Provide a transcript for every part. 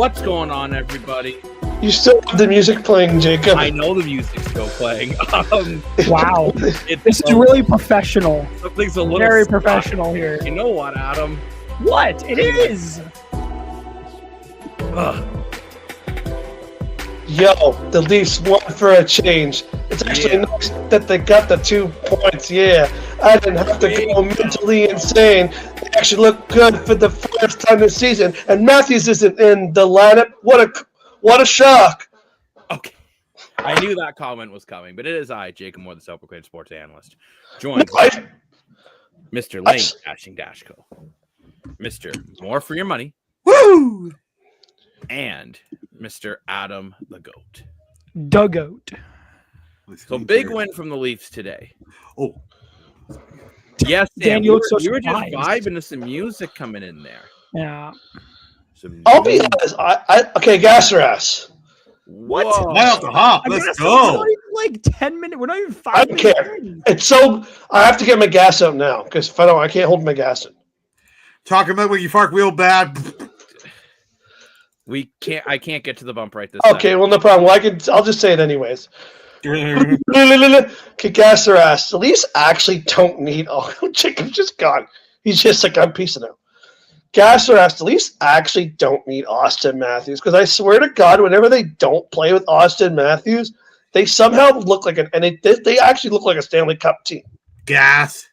What's going on, everybody? You still have the music playing, Jacob. I know the music's still playing. Wow. This is really professional. Something's a little Very stuck. professional here. You know what, Adam? What? It is. Ugh. Yo, the Leafs won for a change. It's actually nice that they got the 2 points. Yeah, I didn't have to go mentally insane. They actually look good for the first time this season. And Matthews isn't in the lineup. What a shock! Okay. I knew that comment was coming, but it is I, Jacob Moore, the self-proclaimed sports analyst, joined by Mr. Lane Dashco, Mr. More for Your Money, Woo! And Mr. Adam the Goat. Dugout. So big win from the Leafs today. Oh. Yes, Dan, Dan, you look so we were just surprised. vibing to some music coming in there. Yeah. I'll be honest. Okay, gas or ass? What? Right off the hop. Let's We're go. not even like 10 minutes. We're not even 5 I don't minutes care. in. It's so I have to get my gas out now because if I don't, I can't hold my gas in. Talking about when you fart real bad. I can't get to the bump right this Okay, well, no problem. Well, I'll just say it anyways. Okay, gas or ass. The Leafs actually don't need. Oh, Jacob's just gone. He's just like, I'm peacing out. Gas or ass. The Leafs actually don't need Austin Matthews because I swear to God, whenever they don't play with Austin Matthews, they somehow look like they actually look like a Stanley Cup team. Gas.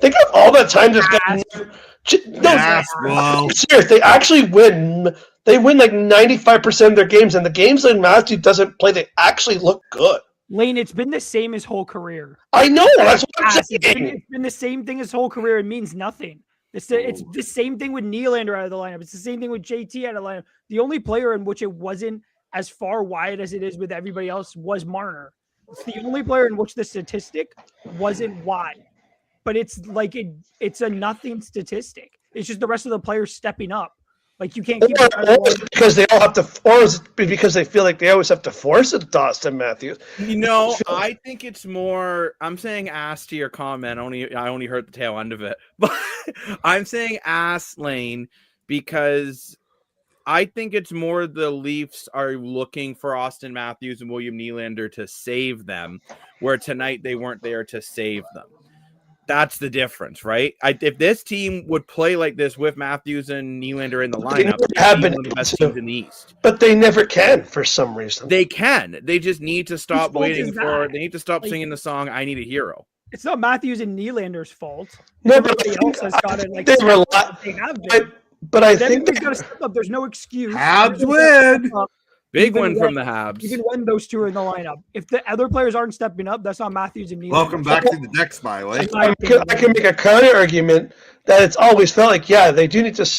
Think of all that time this guy. Gas, bro. Serious, they actually win. They win like 95% of their games, and the games that Matthews doesn't play, they actually look good. Lane, it's been the same his whole career. I know. That's what I'm It's saying. been the same thing his whole career. It means nothing. It's the same thing with Nylander out of the lineup. It's the same thing with JT out of the lineup. The only player in which it wasn't as far wide as it is with everybody else was Marner. It's the only player in which the statistic wasn't wide. But it's like it's a nothing statistic. It's just the rest of the players stepping up. Like you can't keep Or is it because they all have to, or is it because they feel like they always have to force it to Austin Matthews? You know, I think it's more. I'm saying ass to your comment. I only heard the tail end of it, but I'm saying ass, Lane, because I think it's more the Leafs are looking for Austin Matthews and William Nylander to save them, where tonight they weren't there to save them. That's the difference, right? If this team would play like this with Matthews and Nylander in the lineup, they'd be one of the best teams in the East. But they never can for some reason. They can. They just need to stop fault waiting is for. that? They need to stop singing the song "I Need a Hero." It's not Matthews and Nylander's fault. No, but Everybody else has got it. Like they have been. But I Then think everybody's got to step up. There's no excuse. Habs win. Big Even win from when- the Habs. Even when those two are in the lineup, if the other players aren't stepping up, that's not Matthews and Nylander. Welcome back to the deck, Smiley. I can make a counter argument that it's always felt like, yeah, they do need to.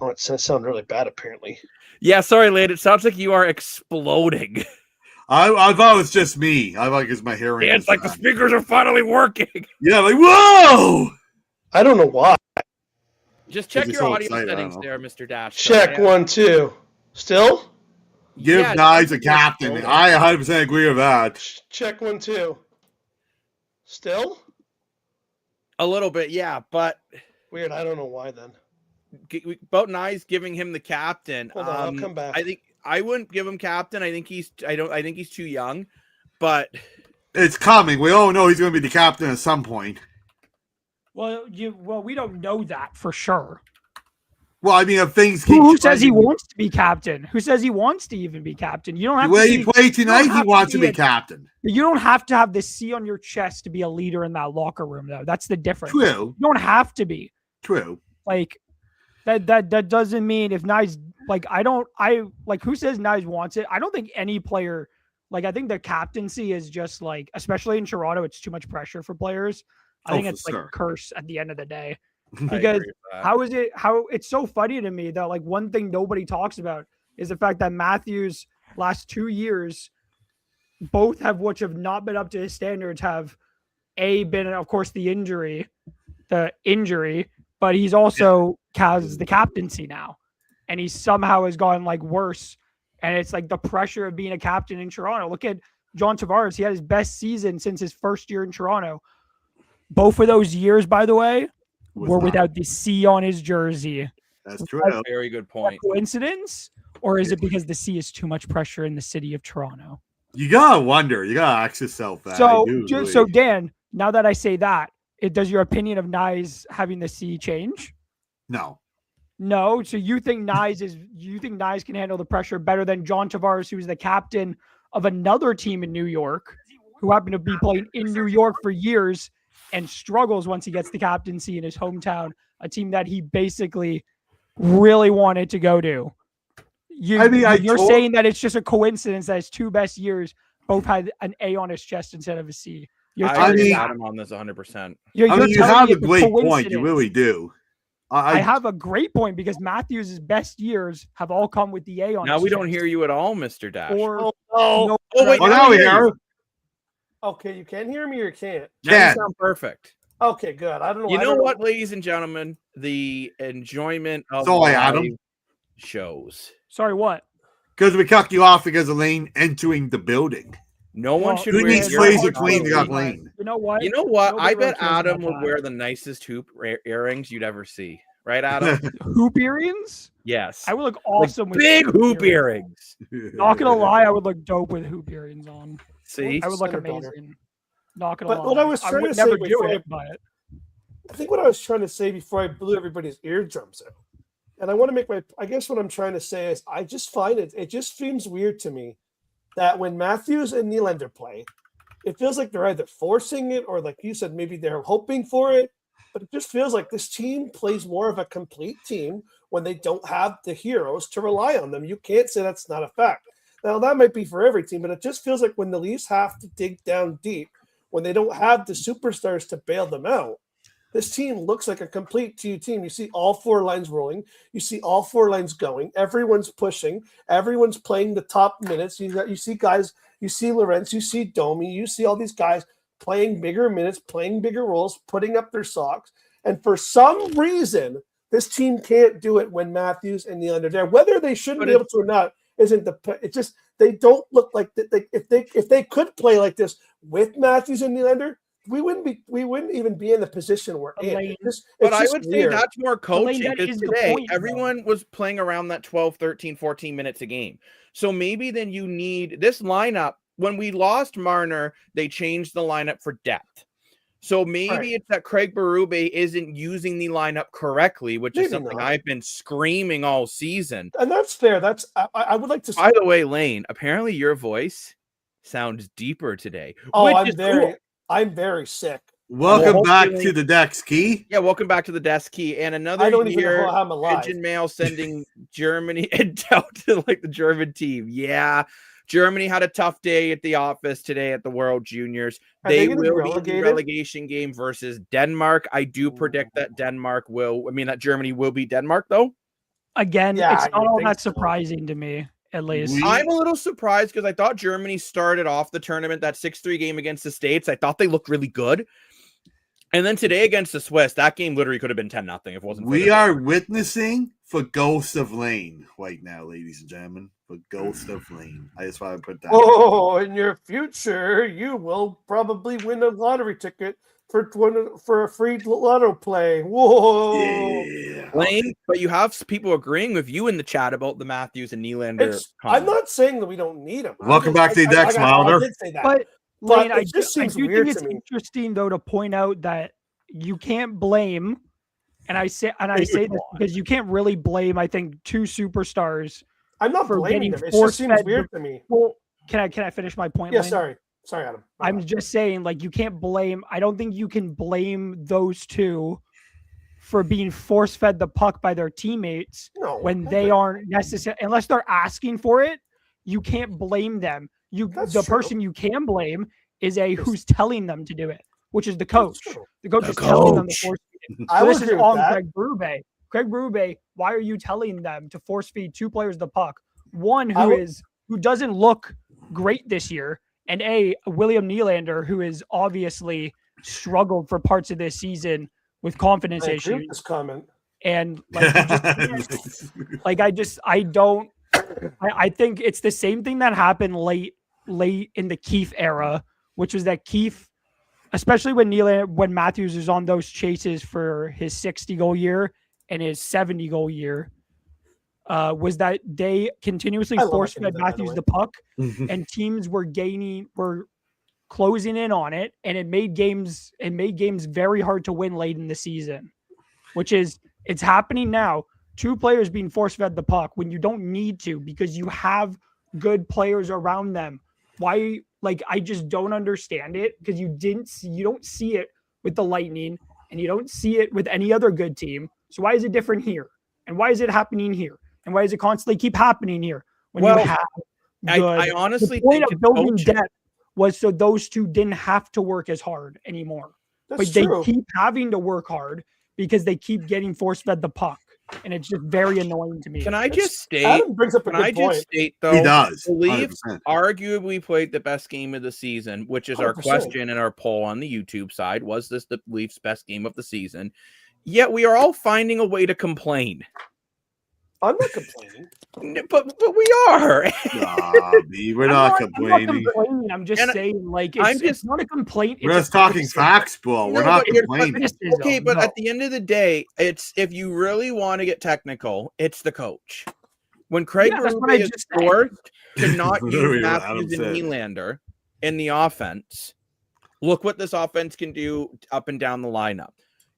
Oh, it sounds really bad, apparently. Yeah, sorry, Lane. It sounds like you are exploding. I thought it was just me. I like it's my hearing. Yeah, it's like the speakers are finally working. Yeah, like whoa. I don't know why. Just check He's your so audio excited, I settings don't know. there, Mr. Dash. Check 1, 2. Still? Give Yeah, Knives a it's captain. exploding. I 100% agree with that. Check 1, 2. Still? A little bit, yeah, but Weird. I don't know why then. about Nyes giving him the captain. Hold on, I'll come back. I think I wouldn't give him captain. I think he's too young, but It's coming. We all know he's going to be the captain at some point. Well, we don't know that for sure. Well, I mean, if things keep Who says he trending- wants to be captain? Who says he wants to even be captain? You don't have The way to. he played tonight, he have to wants to be be a- captain. You don't have to have the C on your chest to be a leader in that locker room, though. That's the difference. True. You don't have to be. True. Like that doesn't mean if Nyes who says Nyes wants it? I don't think any player I think the captaincy is just especially in Toronto, it's too much pressure for players. I think for it's sure. a curse at the end of the day. I Because agree with that. how it's so funny to me that one thing nobody talks about is the fact that Matthews last 2 years, both which have not been up to his standards, have been, of course, the injury, but he's also has the captaincy now, and he somehow has gone worse, and it's the pressure of being a captain in Toronto. Look at John Tavares; he had his best season since his first year in Toronto. Both of those years, by the way, were without the C on his jersey. That's true. Very good A point. coincidence, or is it because the C is too much pressure in the city of Toronto? You gotta wonder. You gotta ask yourself that. So, really. so Dan, now that I say that, does your opinion of Nyes having the C change? No. No. So you think Nyes can handle the pressure better than John Tavares, who's the captain of another team in New York, who happened to be playing in New York for years and struggles once he gets the captaincy in his hometown, a team that he basically really wanted to go to. You're saying that it's just a coincidence that his two best years both had an A on his chest instead of a C. I agree with Adam on this 100%. You have a great point. You really do. I have a great point because Matthews' best years have all come with the A on his chest. Now we don't hear you at all, Mr. Dash. Wait, now we hear. Okay, you can hear me or you can't? Now you sound perfect. Okay, good. I don't know. You know what, ladies and gentlemen? The enjoyment of Adam shows. Sorry, what? Because we cut you off because of Lane entering the building. No one should Who wear needs Fraser clean to Lane? You know what? I bet Adam would wear the nicest hoop earrings you'd ever see. Right, Adam? Hoop earrings? Yes. I would look awesome with big hoop earrings. Not gonna lie, I would look dope with hoop earrings on. See? I would look amazing. Not gonna lie. What I was trying to say never do before, it, but I think what I was trying to say before I blew everybody's eardrums out. And I want to make I guess what I'm trying to say is I just find it just seems weird to me that when Matthews and Nylander play, it feels like they're either forcing it or, like you said, maybe they're hoping for it. But it just feels like this team plays more of a complete team when they don't have the heroes to rely on them. You can't say that's not a fact. Now, that might be for every team, but it just feels like when the Leafs have to dig down deep, when they don't have the superstars to bail them out, this team looks like a complete team. You see all four lines rolling. You see all four lines going. Everyone's pushing. Everyone's playing the top minutes. You see guys. You see Lorenz. You see Domi. You see all these guys playing bigger minutes, playing bigger roles, putting up their socks. And for some reason, this team can't do it when Matthews and Nylander are there. Whether they shouldn't be able to or not isn't it's just they don't look like if they could play like this with Matthews and Nylander, we wouldn't even be in the position we're in. But I would say that's more coaching. That because is the today, point, everyone was playing around that 12, 13, 14 minutes a game. So maybe then you need this lineup. When we lost Marner, they changed the lineup for depth. So maybe it's that Craig Berube isn't using the lineup correctly, which is something I've been screaming all season. And that's fair. I would like to. By the way, Lane, apparently your voice sounds deeper today. Oh, I'm very sick. Welcome back to the Dex Key. Yeah, welcome back to the Desk Key. And another year, Pigeon Mail sending Germany intel to like the German team. Yeah, Germany had a tough day at the office today at the World Juniors. They will be in the relegation game versus Denmark. I do predict that that Germany will beat Denmark, though. Again, it's not all that surprising to me, at least. I'm a little surprised because I thought Germany started off the tournament, that 6-3 game against the States. I thought they looked really good. And then today against the Swiss, that game literally could have been 10-0 if it wasn't. We are witnessing for Ghost of Lane right now, ladies and gentlemen. For Ghost of Lane. I just want to put that. Oh, in your future, you will probably win a lottery ticket for a free lotto play. Whoa. Yeah. Lane, but you have people agreeing with you in the chat about the Matthews and Nylander. I'm not saying that we don't need them. Welcome back to the Dex, Wilder. I did say that. But Lane, I do think it's to me. interesting though to point out that you can't blame, and I say this because you can't really blame. I think two superstars. I'm not blaming them. It just seems weird to me. Well, can I finish my point? Yeah, Lane? sorry, Adam. I'm just saying, like, you can't blame. I don't think you can blame those two for being force fed the puck by their teammates when they aren't necessary, unless they're asking for it. You can't blame them. Person you can blame is who's telling them to do it, which is the coach. The coach is telling them to force feed it. So this is on Craig Berube. Craig Berube, why are you telling them to force feed two players the puck? One who doesn't look great this year, and William Nylander, who has obviously struggled for parts of this season with confidence issues. This comment. And I think it's the same thing that happened late in the Keefe era, which was that Keefe, especially when Matthews was on those chases for his 60-goal year, in his 70-goal year was that they continuously I love force-fed it, by the Matthews way. the puck, and teams were closing in on it, and it made games very hard to win late in the season, it's happening now. 2 players being force-fed the puck when you don't need to because you have good players around them. Why? Like, I just don't understand it because you don't see it with the Lightning and you don't see it with any other good team. So why is it different here? And why is it happening here? And why does it constantly keep happening here when you have good? I honestly the point think of it's building coaching. depth was so those 2 didn't have to work as hard anymore. That's But true. they keep having to work hard because they keep getting force-fed the puck. And it's just very annoying to me. Can I just state? Adam brings up a Can I good point. just state though? He does. The Leafs 100%. arguably played the best game of the season, which is our 100%. question in our poll on the YouTube side. Was this the Leafs' best game of the season? Yet we are all finding a way to complain. I'm not complaining. But we are. Bobby, we're not complaining. I'm just saying, like, it's not a complaint. We're just talking facts, bro. We're not complaining. Okay, but at the end of the day, it's if you really want to get technical, it's the coach. When Craig Berube is forced to not use Matthews and Nylander in the offense, look what this offense can do up and down the lineup.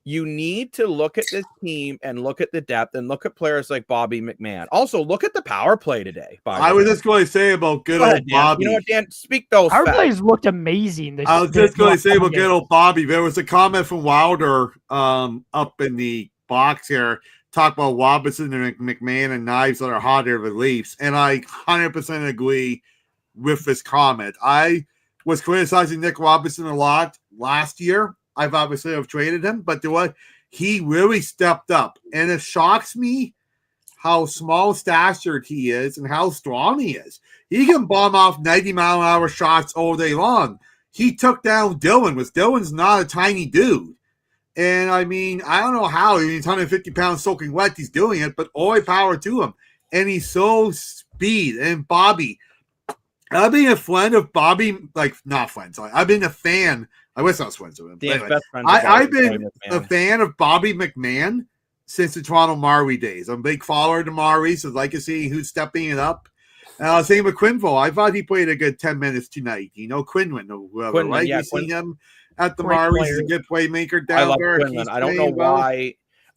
You need to look at this team and look at the depth and look at players like Bobby McMahon. Also, look at the power play today. I was just going to say about good old Bobby. You know what, Dan? Speak those Power facts. plays looked amazing. I was just going to say about good old Bobby. There was a comment from Wilder up in the box here. Talk about Robinson and McMahon and knives that are hotter than Leafs. And I 100% agree with this comment. I was criticizing Nick Robinson a lot last year. I've obviously have traded him, but he really stepped up. And it shocks me how small statured he is and how strong he is. He can bomb off 90-mile-an-hour shots all day long. He took down Dylan. Dylan's not a tiny dude. And, I mean, I don't know how. He's 150 pounds soaking wet. He's doing it, but all power to him. And he's so speed. And Bobby, I've been a friend of Bobby, like, not friend, sorry. I've been a fan. I wish I was friends with him. Anyway, I've been a fan of Bobby McMahon since the Toronto Maori days. I'm a big follower of the Maori, so I like to see who's stepping it up. Same with Quinville. I thought he played a good 10 minutes tonight. You know, Quinlan or whoever, right? Yeah, you seen him at the Maoris. He's a good playmaker down I love there. Quinlan. I don't know why.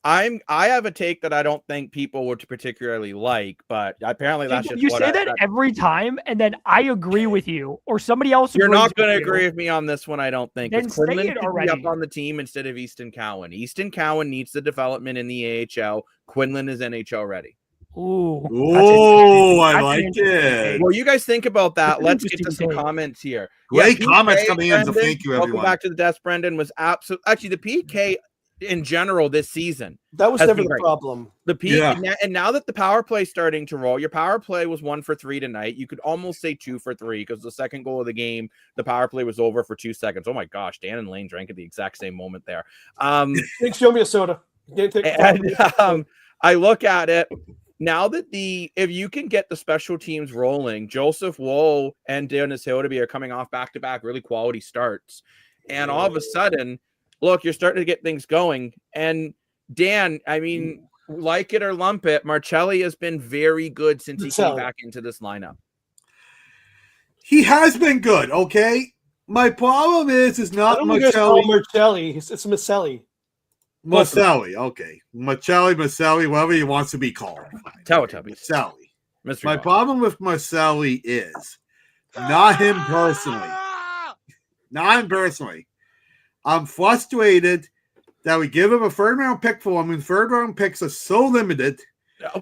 I have a take that I don't think people would particularly like, but apparently that's just you say that every time, and then I agree with you, or somebody else. You're not going to agree with me on this one, I don't think. Then Quinlan should be up on the team instead of Easton Cowan. Easton Cowan needs the development in the AHL. Quinlan is NHL ready. Ooh, I like it. Well, you guys think about that. Let's get to some comments here. Great comments coming in, so thank you, everyone. Welcome back to the desk, Brendan. Was absolute. Actually, the PK in general this season. That was never the problem. The peak, and now that the power play is starting to roll, your power play was 1 for 3 tonight. You could almost say 2 for 3 because the second goal of the game, the power play was over for 2 seconds. Oh my gosh, Dan and Lane drank at the exact same moment there. Show me a soda. I look at it now that if you can get the special teams rolling, Joseph Woll and Dennis Hildeby are coming off back-to-back really quality starts, and all of a sudden, look, you're starting to get things going. And Dan, I mean, like it or lump it, Marcelli has been very good since he came back into this lineup. He has been good, okay? My problem is not Marcelli. It's Maselli. Maselli, okay. Maselli, whatever he wants to be called. Teletubbies. Maselli. My problem with Maselli is not him personally. Not him personally. I'm frustrated that we give him a third-round pick for him, and third-round picks are so limited.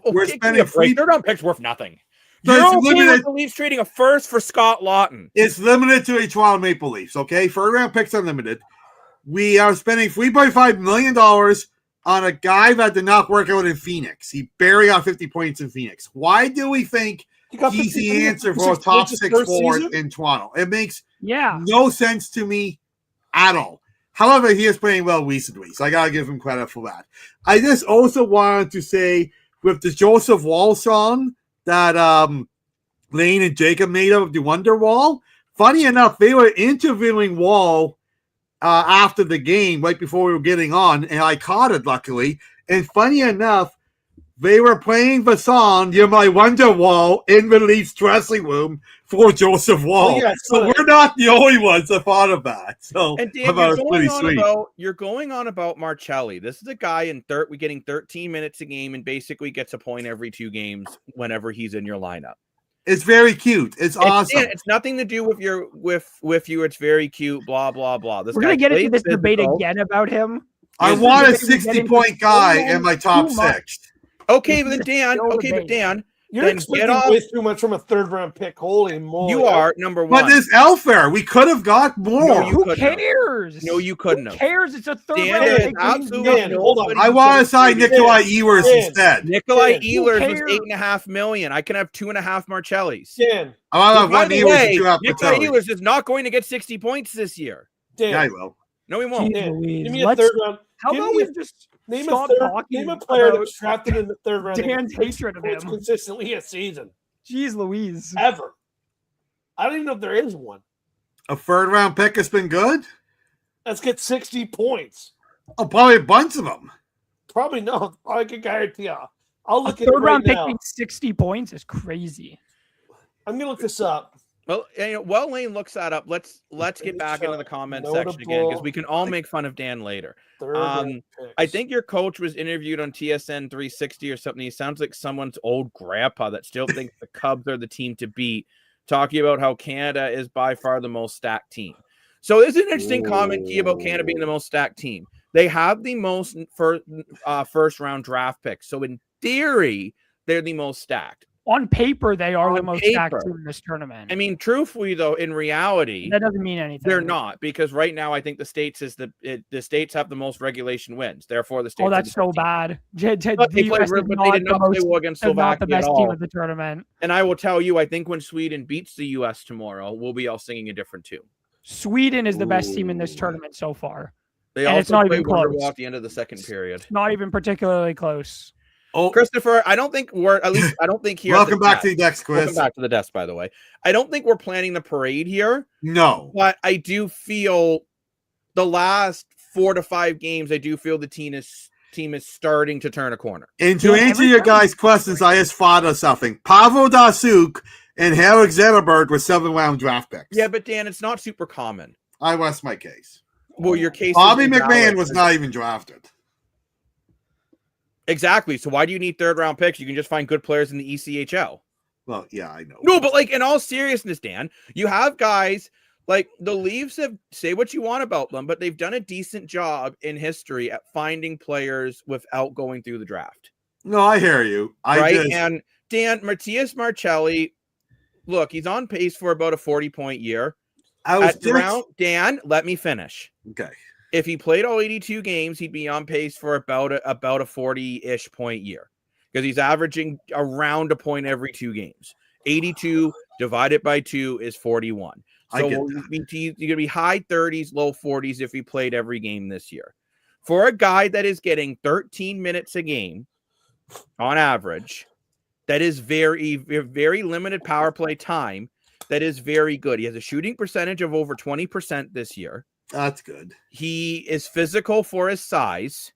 We're spending third-round picks worth nothing. You're okay with the Leafs trading a first for Scott Lawton. It's limited to a Toronto Maple Leafs, okay? Third-round picks are limited. We are spending $3.5 million on a guy that did not work out in Phoenix. He barely got 50 points in Phoenix. Why do we think he's the answer for a top 6 forward in Toronto? It makes no sense to me at all. However, he is playing well recently, so I got to give him credit for that. I just also wanted to say, with the Joseph Wall song that Lane and Jacob made of the Wonderwall, funny enough, they were interviewing Wall after the game, right before we were getting on, and I caught it, luckily, And funny enough, they were playing the song "You're My Wonderwall" in the Leafs dressing room for Joseph Wall. So we're not the only ones that thought of that. So and Dan, you're going on about Marcelli. This is a guy getting 13 minutes a game and basically gets a point every 2 games whenever he's in your lineup. It's very cute. It's awesome. It's nothing to do with you. It's very cute. Blah blah blah. We're gonna get into this debate again about him. I want a 60-point guy in my top 6. Okay, but Dan. You're expecting way too much from a 3rd-round pick. Holy moly! You are number 1. But this Elfer, we could have got more. No, who cares? No, you couldn't. Who cares? It's a 3rd-round pick. Absolutely. Hold on. I want to sign Nikolai Ehlers instead. Nikolai Ehlers was $8.5 million. I can have 2.5 Marcellis. Dan. By the way, Nikolai Ehlers is not going to get 60 points this year. Dan. Yeah, I will. No, he won't. Dan, give me a 3rd round. How about we just name stop talking? Name a player that was drafted in the 3rd round. Dan's hatred of him consistently a season. Jeez Louise. Ever. I don't even know if there is one. A 3rd-round pick has been good? Let's get 60 points. Oh, probably a bunch of them. Probably no. I can guarantee you. I'll look at 3rd it right round pick now. being 60 points is crazy. I'm going to look this up. Well, while Lane looks that up, let's get back into the comment section again because we can all make fun of Dan later. I think your coach was interviewed on TSN 360 or something. He sounds like someone's old grandpa that still thinks the Cubs are the team to beat, talking about how Canada is by far the most stacked team. So this is an interesting comment about Canada being the most stacked team. They have the most first-round draft picks. So in theory, they're the most stacked. On paper, they are the most stacked team in this tournament. I mean, truthfully, though, in reality, that doesn't mean anything. They're not, because right now I think the states have the most regulation wins. Therefore, the states. Oh, that's so bad. But they did not play well against Slovakia not the best at all. team of the tournament. And I will tell you, I think when Sweden beats the U.S. tomorrow, we'll be all singing a different tune. Sweden is the best team in this tournament so far. They also play Wonderwall at the end of the second period. It's not even particularly close. Oh, Christopher, I don't think here. Welcome back to the next quiz. Welcome back to the desk, by the way. I don't think we're planning the parade here. No. But I do feel the last 4 to 5 games, I do feel the team is starting to turn a corner. And to answer your guys' questions, I just thought of something. Pavel Dasuk and Alex Zetterberg were 7th-round draft picks. Yeah, but Dan, it's not super common. I rest my case. Well, your case. Bobby McMahon was not even drafted. Exactly. So why do you need 3rd-round picks? You can just find good players in the ECHL. Well, yeah, I know. No, but in all seriousness, Dan, you have guys like the Leafs say what you want about them, but they've done a decent job in history at finding players without going through the draft. No, I hear you. And Dan, Matias Marcelli, look, he's on pace for about a 40-point year. Dan, let me finish. Okay. If he played all 82 games, he'd be on pace for about a 40-ish point year because he's averaging around a point every 2 games. 82 divided by 2 is 41. So you're going to be high 30s, low 40s if he played every game this year. For a guy that is getting 13 minutes a game on average, that is very, very limited power play time. That is very good. He has a shooting percentage of over 20% this year. That's good. He is physical for his size.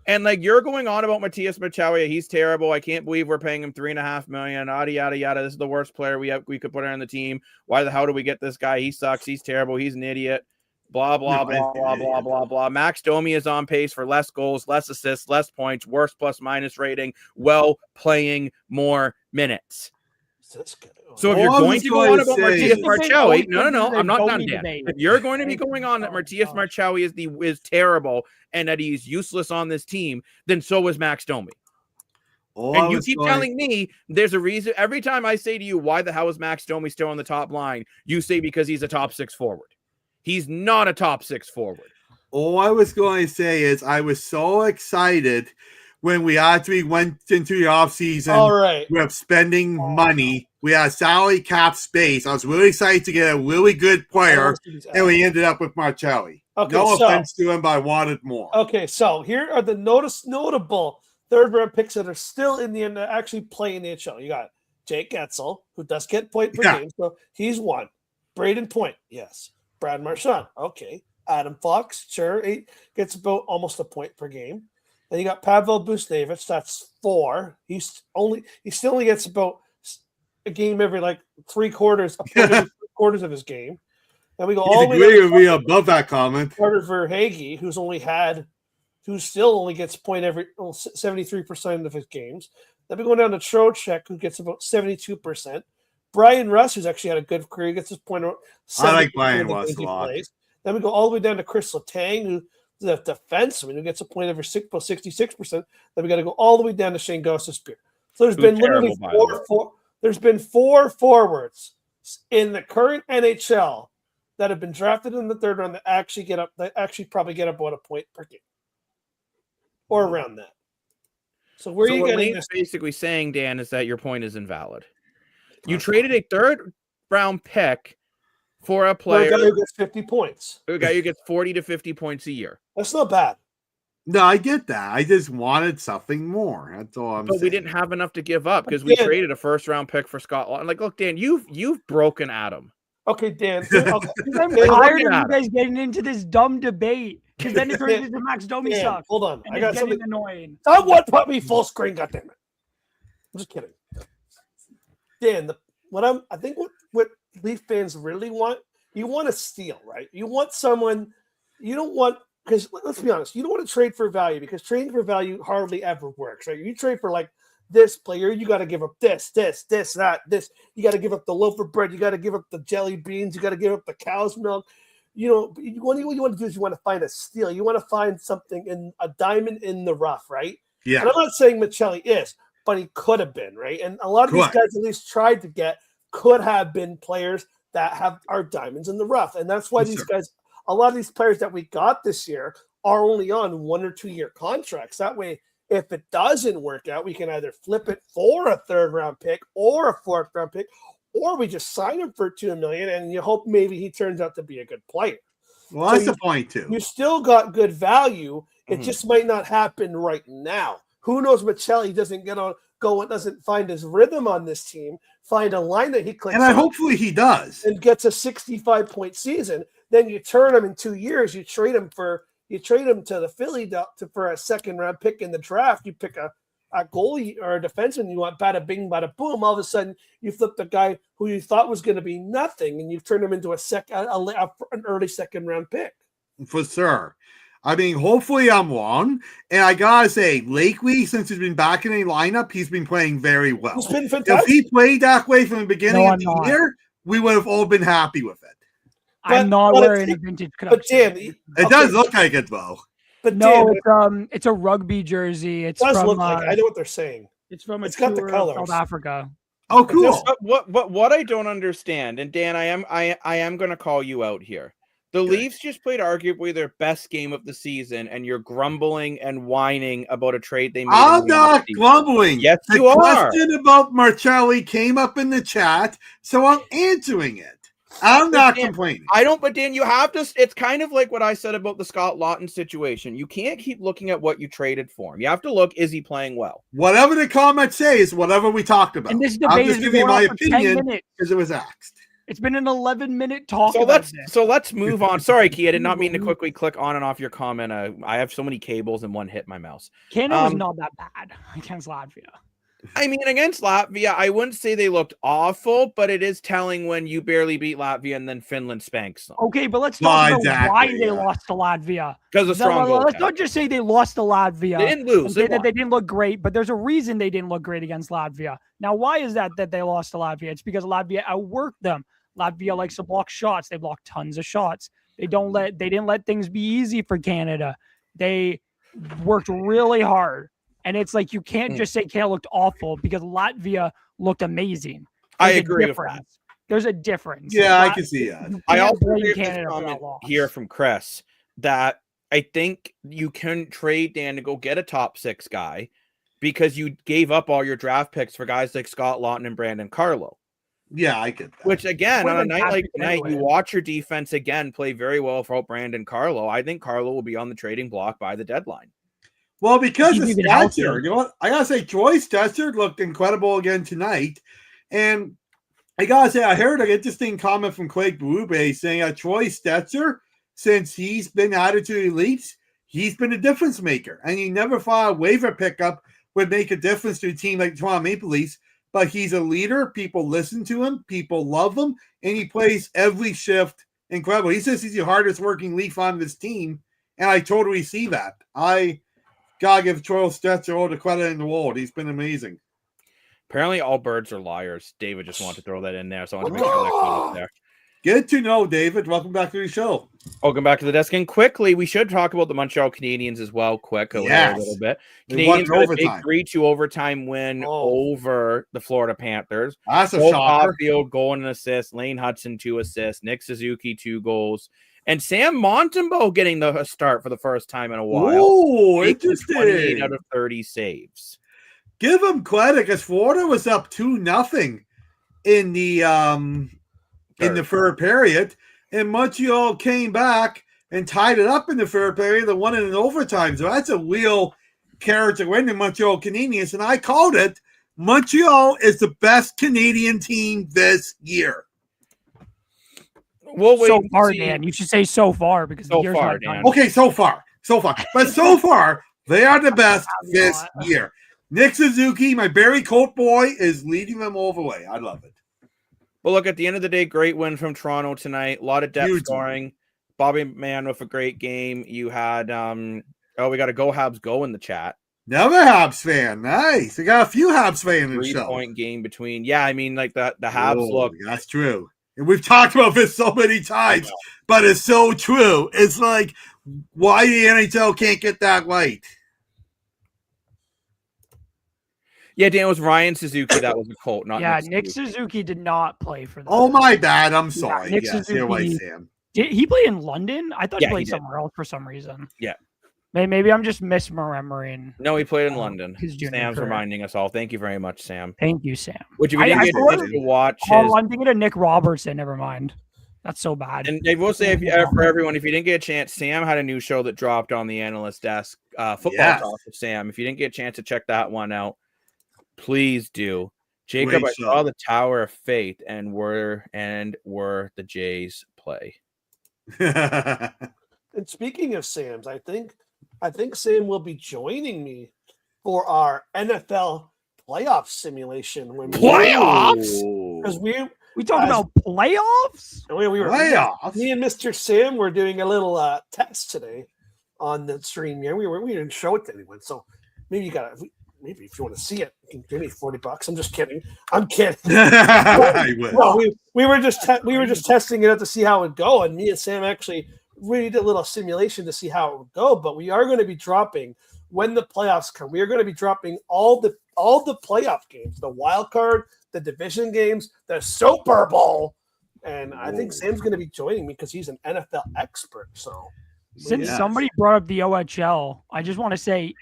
And you're going on about Matias Marcelli, he's terrible. I can't believe we're paying him $3.5 million. Yada yada yada. This is the worst player we could put on the team. Why the hell do we get this guy? He sucks. He's terrible. He's an idiot. Blah blah blah blah blah blah blah. Max Domi is on pace for less goals, less assists, less points, worse plus-minus rating, while playing more minutes. So if you're going to go on about Matias Marcelli, no, I'm not done, Dan. If you're going to be going on that Matias Marcelli is terrible and that he's useless on this team, then so is Max Domi. And you keep telling me there's a reason. Every time I say to you, why the hell is Max Domi still on the top line? You say because he's a top 6 forward. He's not a top 6 forward. All I was going to say is I was so excited when we actually went into the offseason with spending money. We had salary cap space. I was really excited to get a really good player, and we ended up with Marcelli. Okay, no offense to him, but I wanted more. Okay, so here are the notable 3rd-round picks that are still in the end that actually play in the NHL. You got Jake Getzel, who does get point per game, so he's one. Braden Point, yes. Brad Marchand, okay. Adam Fox, sure, he gets about almost a point per game. Then you got Pavel Buchnevich. That's 4. He still only gets about a game every like 3 quarters, a point every 3 quarters of his game. Then we go all the way agree with down me above that comment. Carter Verhaeghe, who still only gets point every 73% of his games. Then we go down to Trocheck, who gets about 72%. Brian Russ, who's actually had a good career, gets his point. I like Brian Russ a lot. Then we go all the way down to Chris Letang, who's the defenseman, who gets a point every 66%. Then we got to go all the way down to Shane Gostisbehere. So there's been literally there's been 4 forwards in the current NHL that have been drafted in the 3rd round that actually probably get about a point per game. Or around that. So where are you getting this? Basically saying, Dan, is that your point is invalid. You traded a 3rd round pick for a player who gets 50 points. A guy who gets 40 to 50 points a year. That's not bad. No, I get that. I just wanted something more. That's all I'm saying. But we didn't have enough to give up because we traded a 1st round pick for Scott Laughton. Like, look, Dan, you've broken Adam. Okay, Dan. I'm tired of you guys getting into this dumb debate because then it turns into Max Domi sucks. Hold on, I got something annoying. Someone put me full screen. Goddammit! I'm just kidding. Dan, I think what Leaf fans really want, you want a steal, right? You want someone. You don't want, because let's be honest, you don't want to trade for value because trading for value hardly ever works, right? You trade for like this player, you got to give up this. You got to give up the loaf of bread. You got to give up the jelly beans. You got to give up the cow's milk. What you want to do is you want to find a steal. You want to find something in a diamond in the rough, right? Yeah. And I'm not saying Michelli is, but he could have been, right? And a lot of these guys at least tried to get could have been players that are diamonds in the rough. And that's why these guys, a lot of these players that we got this year are only on 1 or 2 year contracts. That way, if it doesn't work out, we can either flip it for a 3rd round pick or a 4th round pick, or we just sign him for $2 million and you hope maybe he turns out to be a good player. Well, that's the point too. You still got good value. It just might not happen right now. Who knows? Michelli doesn't doesn't find his rhythm on this team, find a line that he clicks and hopefully he does, and gets a 65-point season. Then you turn him in 2 years. You trade him to the Philly for a 2nd round pick in the draft. You pick a goalie or a defenseman. You want bada bing, bada boom. All of a sudden, you flip the guy who you thought was going to be nothing, and you've turned him into an early 2nd round pick. For sure. I mean, hopefully I'm wrong. And I gotta say, Lakely, since he's been back in a lineup, he's been playing very well. He's been fantastic. If he played that way from the beginning of the year, we would have all been happy with it. I'm not wearing a vintage Canucks. But Dan, it does look like it though. But no, Dan, it's a rugby jersey. It does look like. I know what they're saying. It's from it's got the colors. South Africa. Oh, cool. What I don't understand, and Dan, I am going to call you out here. The Leafs just played arguably their best game of the season, and you're grumbling and whining about a trade they made. I'm not grumbling. Yes, you are. The question about Marcelli came up in the chat, so I'm answering it. I'm not complaining. But Dan, you have to. It's kind of like what I said about the Scott Laughton situation. You can't keep looking at what you traded for him. You have to look, is he playing well? Whatever the comments say is whatever we talked about. And this debate I'm just giving my opinion because it was asked. It's been an 11-minute talk. So let's move on. Sorry, Key, I did not mean to quickly click on and off your comment. I have so many cables and one hit my mouse. Canada was not that bad against Latvia. I mean, against Latvia, I wouldn't say they looked awful, but it is telling when you barely beat Latvia and then Finland spanks them. Okay, but let's talk about why they lost to Latvia. Because of strong goal. Let's not just say they lost to Latvia. They didn't lose. They didn't look great, but there's a reason they didn't look great against Latvia. Now, why is that they lost to Latvia? It's because Latvia outworked them. Latvia likes to block shots. They block tons of shots. They didn't let things be easy for Canada. They worked really hard. And it's like you can't just say Canada looked awful because Latvia looked amazing. I agree with that. There's a difference. Yeah, I can see that. I also hear this comment here from Chris that I think you can trade Dan to go get a top 6 guy because you gave up all your draft picks for guys like Scott Laughton and Brandon Carlo. Yeah, I get that. Which, again, on a night like tonight, you watch your defense, again, play very well for Brandon Carlo. I think Carlo will be on the trading block by the deadline. Well, because of Stetzer, you know what? I got to say, Troy Stetzer looked incredible again tonight. And I got to say, I heard an interesting comment from Craig Berube saying that Troy Stetzer, since he's been added to the Elites, he's been a difference maker. And you never thought a waiver pickup would make a difference to a team like Toronto Maple Leafs. But he's a leader. People listen to him. People love him. And he plays every shift incredible. He says he's the hardest working Leaf on this team. And I totally see that. I got to give Troy Stetzer all the credit in the world. He's been amazing. Apparently all birds are liars. David just wanted to throw that in there. So I want to make sure that came up there. Good to know, David. Welcome back to the show. Welcome back to the desk. And quickly, we should talk about the Montreal Canadiens as well, a little bit. Canadiens got a big 3-2 overtime win over the Florida Panthers. That's a shocker. Caulfield, goal and an assist. Lane Hudson, 2 assists. Nick Suzuki, 2 goals. And Sam Montembeault getting the start for the first time in a while. Oh, interesting. 28 out of 30 saves. Give him credit because Florida was up 2-0 in the third period, and Montreal came back and tied it up in the third period and won it in overtime. So that's a real character win in Montreal Canadiens, and I called it. Montreal is the best Canadian team this year. Well, so far, Dan. You should say so far because so far, Dan. Okay, so far. But so far, they are the best this year. Nick Suzuki, my Barry Colt boy, is leading them all the way. I love it. Well, look, at the end of the day, great win from Toronto tonight. A lot of depth scoring. Bobby McMahon with a great game. You had, we got a Go Habs Go in the chat. Another Habs fan. Nice. We got a few Habs fans in the show. 3-point game between. Yeah, I mean, like the Habs look. That's true. And we've talked about this so many times, but it's so true. It's like, why the NHL can't get that right? Yeah, Dan, it was Ryan Suzuki. That was a Colt, not Nick Suzuki did not play for them. Oh, my bad. I'm sorry. Nick Suzuki, Sam. Did he play in London? I thought he played somewhere else for some reason. Yeah. Maybe I'm just misremembering. No, he played in London. Sam's reminding us all. Thank you very much, Sam. Thank you, Sam. Which if you didn't get to watch I'm thinking of Nick Robertson. Never mind. That's so bad. And they will say for everyone, if you didn't get a chance, Sam had a new show that dropped on the Analyst desk, Football Talk with Sam. If you didn't get a chance to check that one out, please do. Jacob, I saw the Tower of Fate and were the Jays play. And speaking of Sam's, I think Sam will be joining me for our NFL playoff simulation. Playoffs? Because we talking about playoffs? We were playoffs. Me and Mr. Sam were doing a little test today on the stream here. We didn't show it to anyone, so maybe you got to. Maybe if you want to see it, you can give me $40. I'm just kidding. I'm kidding. Well, we were just testing it out to see how it would go, and me and Sam actually did a little simulation to see how it would go. But we are going to be dropping when the playoffs come. We are going to be dropping all the playoff games, the wild card, the division games, the Super Bowl, and I think Sam's going to be joining me because he's an NFL expert. So since somebody brought up the OHL, I just want to say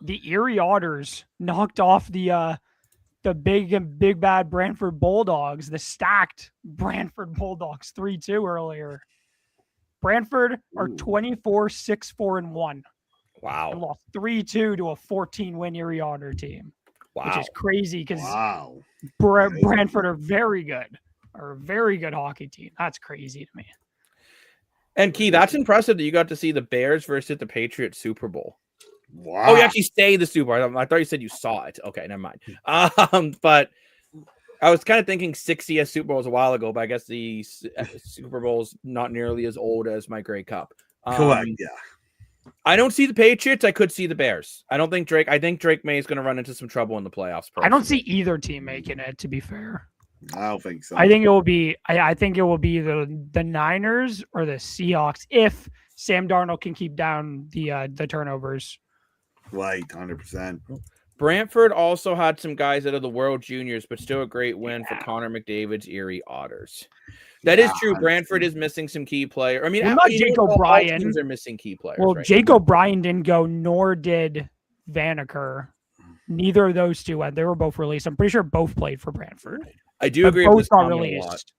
the Erie Otters knocked off the big bad Brantford Bulldogs, the stacked Brantford Bulldogs 3-2 earlier. Brantford are 24-6-4-1. Wow. And lost 3-2 to a 14-win Erie Otter team. Wow. Which is crazy because Brantford are very good. Are a very good hockey team. That's crazy to me. And Key, that's impressive that you got to see the Bears versus the Patriots Super Bowl. Wow. Oh, you actually stayed the Super Bowl. I thought you said you saw it. Okay, never mind. But I was kind of thinking 60th Super Bowl was a while ago, but I guess the Super Bowl's not nearly as old as my Grey Cup. Correct, yeah. I don't see the Patriots. I could see the Bears. I think Drake May is going to run into some trouble in the playoffs. Personally. I don't see either team making it, to be fair. I don't think so. I think it will be the Niners or the Seahawks if Sam Darnold can keep down the turnovers. Right, 100%. Brantford also had some guys out of the World Juniors, but still a great win for Connor McDavid's Erie Otters. That is true. Brantford is missing some key players. I mean, not Jake O'Brien. Teams are missing key players. Well, right Jake O'Brien didn't go, nor did Vanaker. Neither of those two. They were both released. I'm pretty sure both played for Brantford. I do agree. Both got released.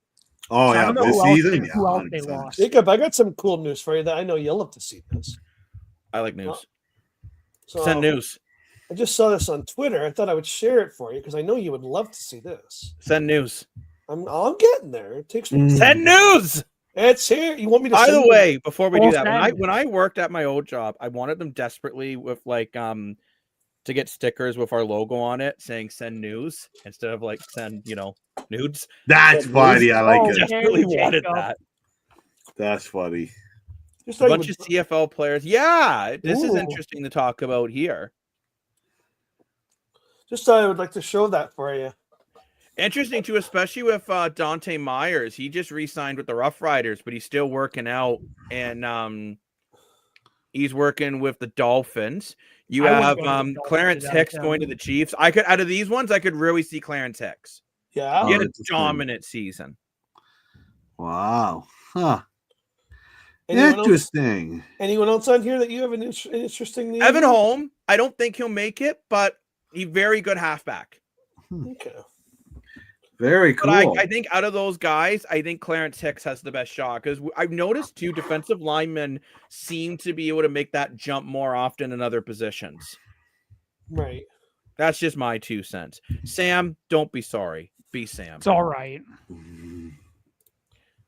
Oh, yeah. This season? Who else they lost. Jacob, I got some cool news for you that I know you'll love to see this. I like news. So, send news. I just saw this on Twitter. I thought I would share it for you because I know you would love to see this. Send news. I'm getting there. It takes me. Send news. It's here. You want me to? By send the you- way, before we do that, Send. when I worked at my old job, I wanted them desperately with like to get stickers with our logo on it saying "send news" instead of like send nudes. That's Send funny. news. I like Oh, it. Desperately Jacob. wanted that. That's funny. just A thought you bunch would- of CFL players. Yeah, this is Ooh. interesting to talk about here. just thought I would like to show that for you. Interesting too, especially with Dante Myers. He just re-signed with the Rough Riders, but he's still working out, and he's working with the Dolphins. You I have wouldn't go to the Dolphins Clarence without Hicks him. going to the Chiefs. I could out of these ones, I could really see Clarence Hicks. Yeah. He had a interesting. dominant season. Wow. Huh. Anyone else? Interesting. Anyone else on here that you have an interesting name? Evan Holm, I don't think he'll make it, but he's very good halfback. Okay. Very But cool. I think out of those guys, I think Clarence Hicks has the best shot because I've noticed two defensive linemen seem to be able to make that jump more often in other positions. Right. That's just my 2 cents. Sam, don't be sorry. Be Sam. It's all right.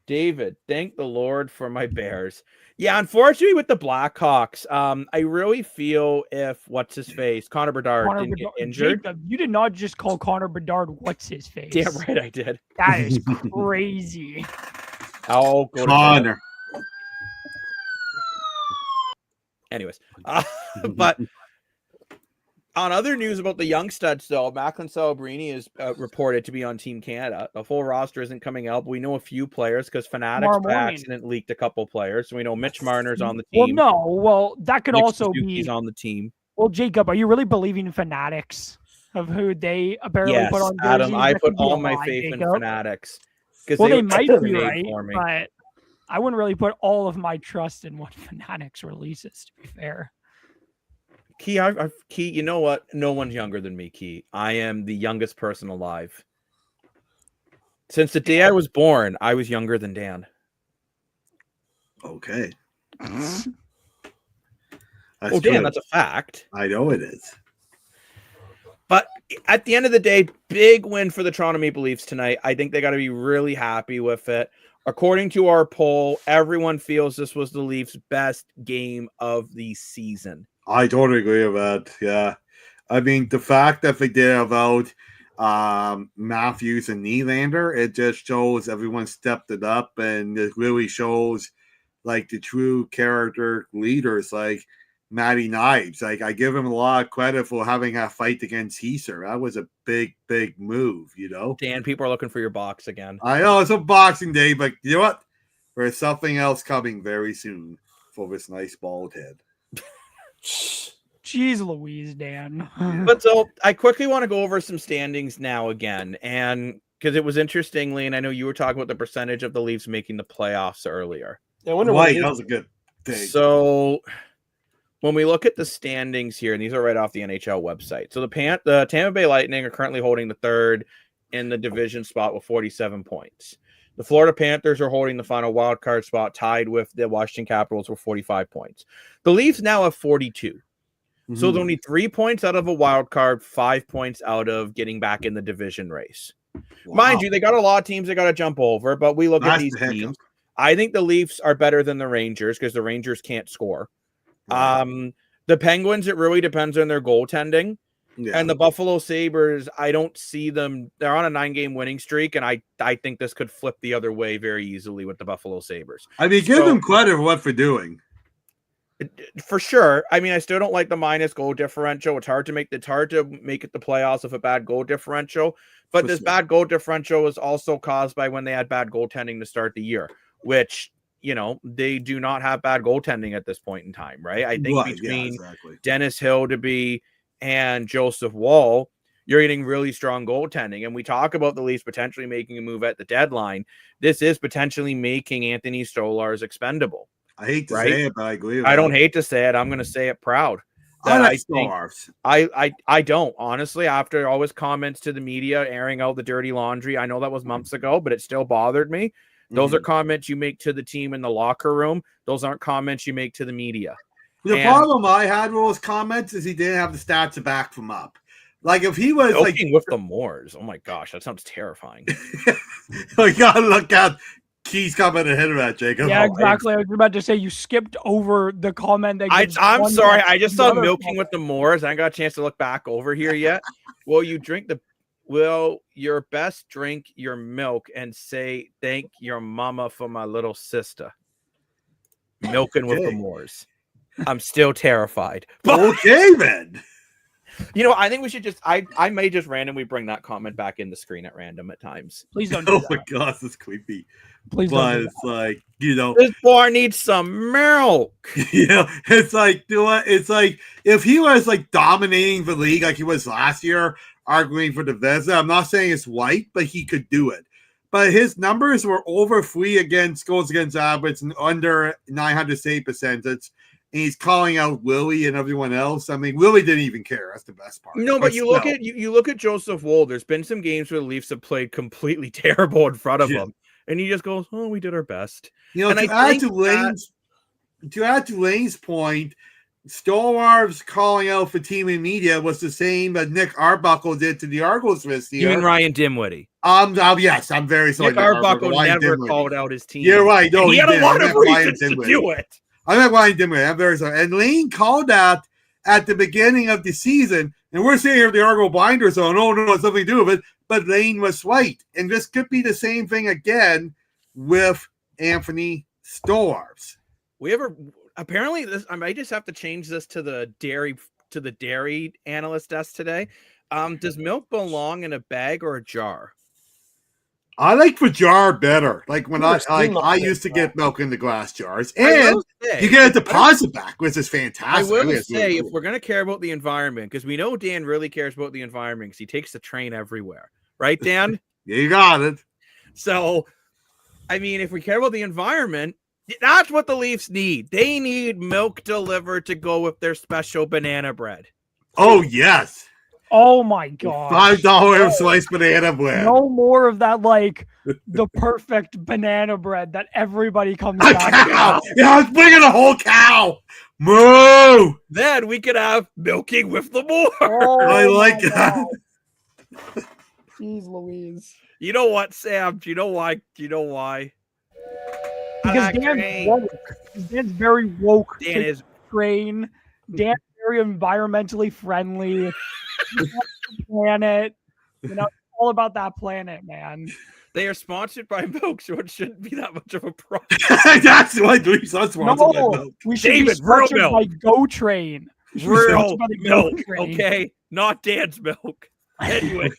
David, thank the Lord for my Bears. Yeah, unfortunately with the Blackhawks, I really feel if what's his face, Connor Bedard didn't get injured. Jacob, you did not just call Connor Bedard what's his face. Damn right I did. That is crazy. I'll go to Connor. anyways. But on other news about the young studs, though, Macklin Celebrini is reported to be on Team Canada. The full roster isn't coming out, but we know a few players because Fanatics Tomorrow by morning. accident leaked a couple players. So we know Mitch Marner's on the Well, team. no. Well, that could Nick also Suzuki's be. on the team. Well, Jacob, are you really believing in Fanatics of who they apparently Yes, put on jerseys? Adam, I That put could be all a my lie, faith in Jacob. Fanatics. Well, they would might make be a right, for me. but I wouldn't really put all of my trust in what Fanatics releases, to be fair. Key, Key, you know what? No one's younger than me, Key. I am the youngest person alive. Since the day I was born, I was younger than Dan. Okay. Oh, That's Dan, true. that's a fact. I know it is. But at the end of the day, big win for the Toronto Maple Leafs tonight. I think they got to be really happy with it. According to our poll, everyone feels this was the Leafs' best game of the season. I totally agree with that. Yeah. I mean, the fact that they did about Matthews and Nylander, it just shows everyone stepped it up, and it really shows like the true character leaders like Matty Knives. Like, I give him a lot of credit for having a fight against Heiser. That was a big, big move, you know? Dan, people are looking for your box again. I know it's a Boxing Day, but you know what? There's something else coming very soon for this nice bald head. Jeez Louise, Dan. But so I quickly want to go over some standings now again. And because it was interestingly, and I know you were talking about the percentage of the Leafs making the playoffs earlier. I wonder what Right, it that is. was a good thing. So when we look at the standings here, and these are right off the NHL website. So the Tampa Bay Lightning are currently holding the third in the division spot with 47 points. The Florida Panthers are holding the final wild card spot, tied with the Washington Capitals with 45 points. The Leafs now have 42. So they're only 3 points out of a wild card, 5 points out of getting back in the division race. Mind you, they got a lot of teams they got to jump over, but we look at these teams. I think the Leafs are better than the Rangers because the Rangers can't score. Right. The Penguins, it really depends on their goaltending. Yeah. And the Buffalo Sabres, I don't see them. They're on a 9-game winning streak, and I think this could flip the other way very easily with the Buffalo Sabres. I mean, give them credit for what they're doing. For sure. I mean, I still don't like the minus goal differential. It's hard to make it the playoffs with a bad goal differential. But this bad goal differential was also caused by when they had bad goaltending to start the year, which, you know, they do not have bad goaltending at this point in time, right? I think between Dennis Hildeby and Joseph Wall, you're getting really strong goaltending. And we talk about the Leafs potentially making a move at the deadline. This is potentially making Anthony Stolarz expendable. I hate to say it, but I agree with I don't hate to say it. I'm going to say it proud. I like Stolarz. I don't, honestly, after all his comments to the media, airing out the dirty laundry. I know that was months ago, but it still bothered me. Those are comments you make to the team in the locker room. Those aren't comments you make to the media. The problem I had with those comments is he didn't have the stats to back them up. Like, if he was joking with the Moors, oh my gosh, that sounds terrifying. We gotta look at Keys comment ahead of that, Jacob. Yeah, exactly. I was about to say you skipped over the comment that I'm one sorry. next I to just the saw other milking comment. with the Moors. I ain't got a chance to look back over here yet. Will your best drink your milk and say thank your mama for my little sister? Milking with the Okay. Moors. I'm still terrified. But Okay, then. I think we should I may just randomly bring that comment back in the screen at random at times. Please don't do Oh that. my gosh, that's creepy. Please But don't do it's like, you know, This boy needs some milk. it's like, it's like if he was like dominating the league like he was last year, arguing for the Vezina. I'm not saying it's white, but he could do it. But his numbers were over 3 against goals against average and under 900 save percentage. And he's calling out Willie and everyone else. I mean, Willie didn't even care. That's the best part. No, but you look at Joseph Wold. There's been some games where the Leafs have played completely terrible in front of him, and he just goes, "Oh, we did our best." You know, and to add to Lane's point, Stolwarv's calling out for team and media was the same that Nick Arbuckle did to the Argos this year. You mean Ryan Dimwitty? Yes, I'm very sorry. Nick Arbuckle never called out his team. You're right. No, he had did. a lot of reasons to do it. I meant Ryan Dimwitty. I'm very sorry. And Lane called that at the beginning of the season, and we're saying here the Argo blinders on, oh no, it's nothing to do with it. But Lane was right, and this could be the same thing again with Anthony Stolwarv's. Apparently this. I might just have to change this to the dairy analyst desk today. Does milk belong in a bag or a jar? I like the jar better. Like when I used to get milk in the glass jars, and you get a deposit back, which is fantastic. I will say, if we're gonna care about the environment, because we know Dan really cares about the environment, because he takes the train everywhere, right, Dan? Yeah, you got it. So, I mean, if we care about the environment, that's what the Leafs need. They need milk delivered to go with their special banana bread. Oh yes. Oh my god! $5 sliced banana bread. No more of that, like the perfect banana bread that everybody comes back cow. Yeah, I was bringing a whole cow. Moo. Then we could have milking with the Moors. Oh, I like that. Jeez Louise. You know what, Sam? Do you know why? Because Dan's woke. Dan's very woke. Dan is train. Dan's very environmentally friendly. Planet, all about that planet, man. They are sponsored by milk, so it shouldn't be that much of a problem. That's why Leafs are sponsored by milk. We should be sponsored by Go Train. Real milk, okay? Not Dan's milk. Anyways.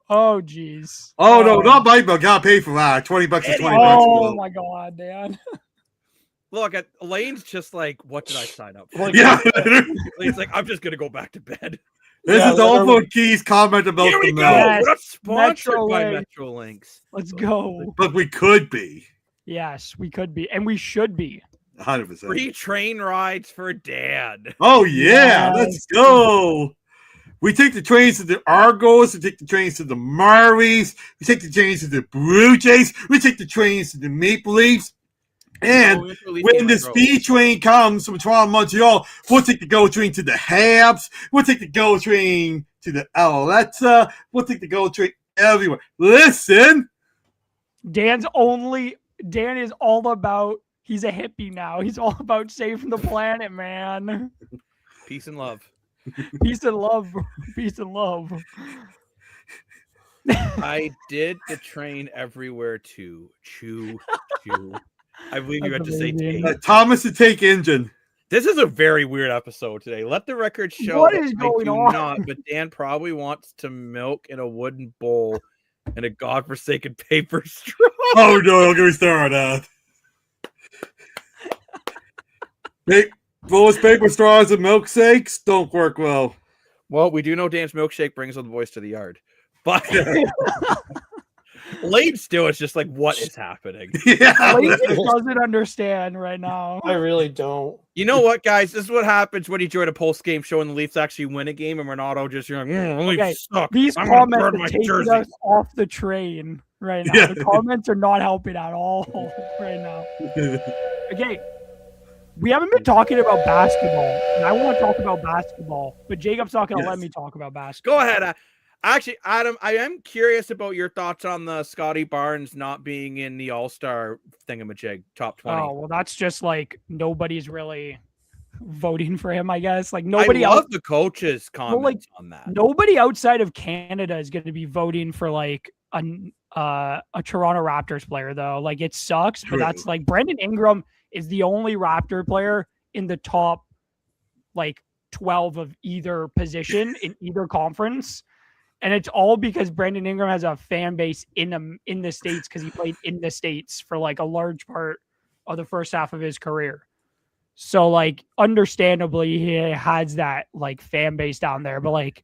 Oh, jeez. Oh, no, not my milk. Gotta pay for that. $20 is $20. Oh, my God, Dan. Look, Lane's just like, what did I sign up for? Like, Yeah. Lane's like, I'm just going to go back to bed. This is also Keys' comment about Here we the go. milk. Yes. We're not sponsored Metro by Link. Metrolinks. Let's go. But we could be. Yes, we could be. And we should be. 100%. Free train rides for Dan. Oh, yeah. Yes. Let's go. We take the trains to the Argos. We take the trains to the Marlies. We take the trains to the Blue Jays. We take the trains to the Maple Leafs. And when the speed train comes from Toronto and Montreal, we'll take the GO train to the Habs. We'll take the GO train to the Alouettes. We'll take the GO train everywhere. Listen. Dan is all about, he's a hippie now. He's all about saving the planet, man. Peace and love. Peace and love. Peace and love. I did the train everywhere too. Choo. I believe you had to say take. Thomas the Take Engine. This is a very weird episode today. Let the record show What that is I going do on? not, but Dan probably wants to milk in a wooden bowl and a godforsaken paper straw. Oh, no, don't get me started. Those paper straws and milkshakes don't work well. Well, we do know Dan's milkshake brings the boys to the yard. But Lane still is just like, what is happening? Yeah. Lane doesn't understand right now. I really don't. You know what, guys? This is what happens when you join a post-game show and the Leafs actually win a game and we're not all just like, Leafs suck. These I'm gonna comments burn are my taking jersey. us off the train right now. Yeah. The comments are not helping at all right now. Okay. We haven't been talking about basketball, and I want to talk about basketball, but Jacob's not going to let me talk about basketball. Go ahead. Actually, Adam, I am curious about your thoughts on the Scotty Barnes not being in the All-Star thingamajig top 20. Oh, well, that's just like nobody's really voting for him, I guess. Like I nobody love else, the coaches' comments on that. nobody outside of Canada is going to be voting for like a Toronto Raptors player though. Like it sucks, but that's like Brandon Ingram is the only Raptor player in the top like 12 of either position in either conference. And it's all because Brandon Ingram has a fan base in the States because he played in the States for like a large part of the first half of his career. So like understandably he has that like fan base down there. But like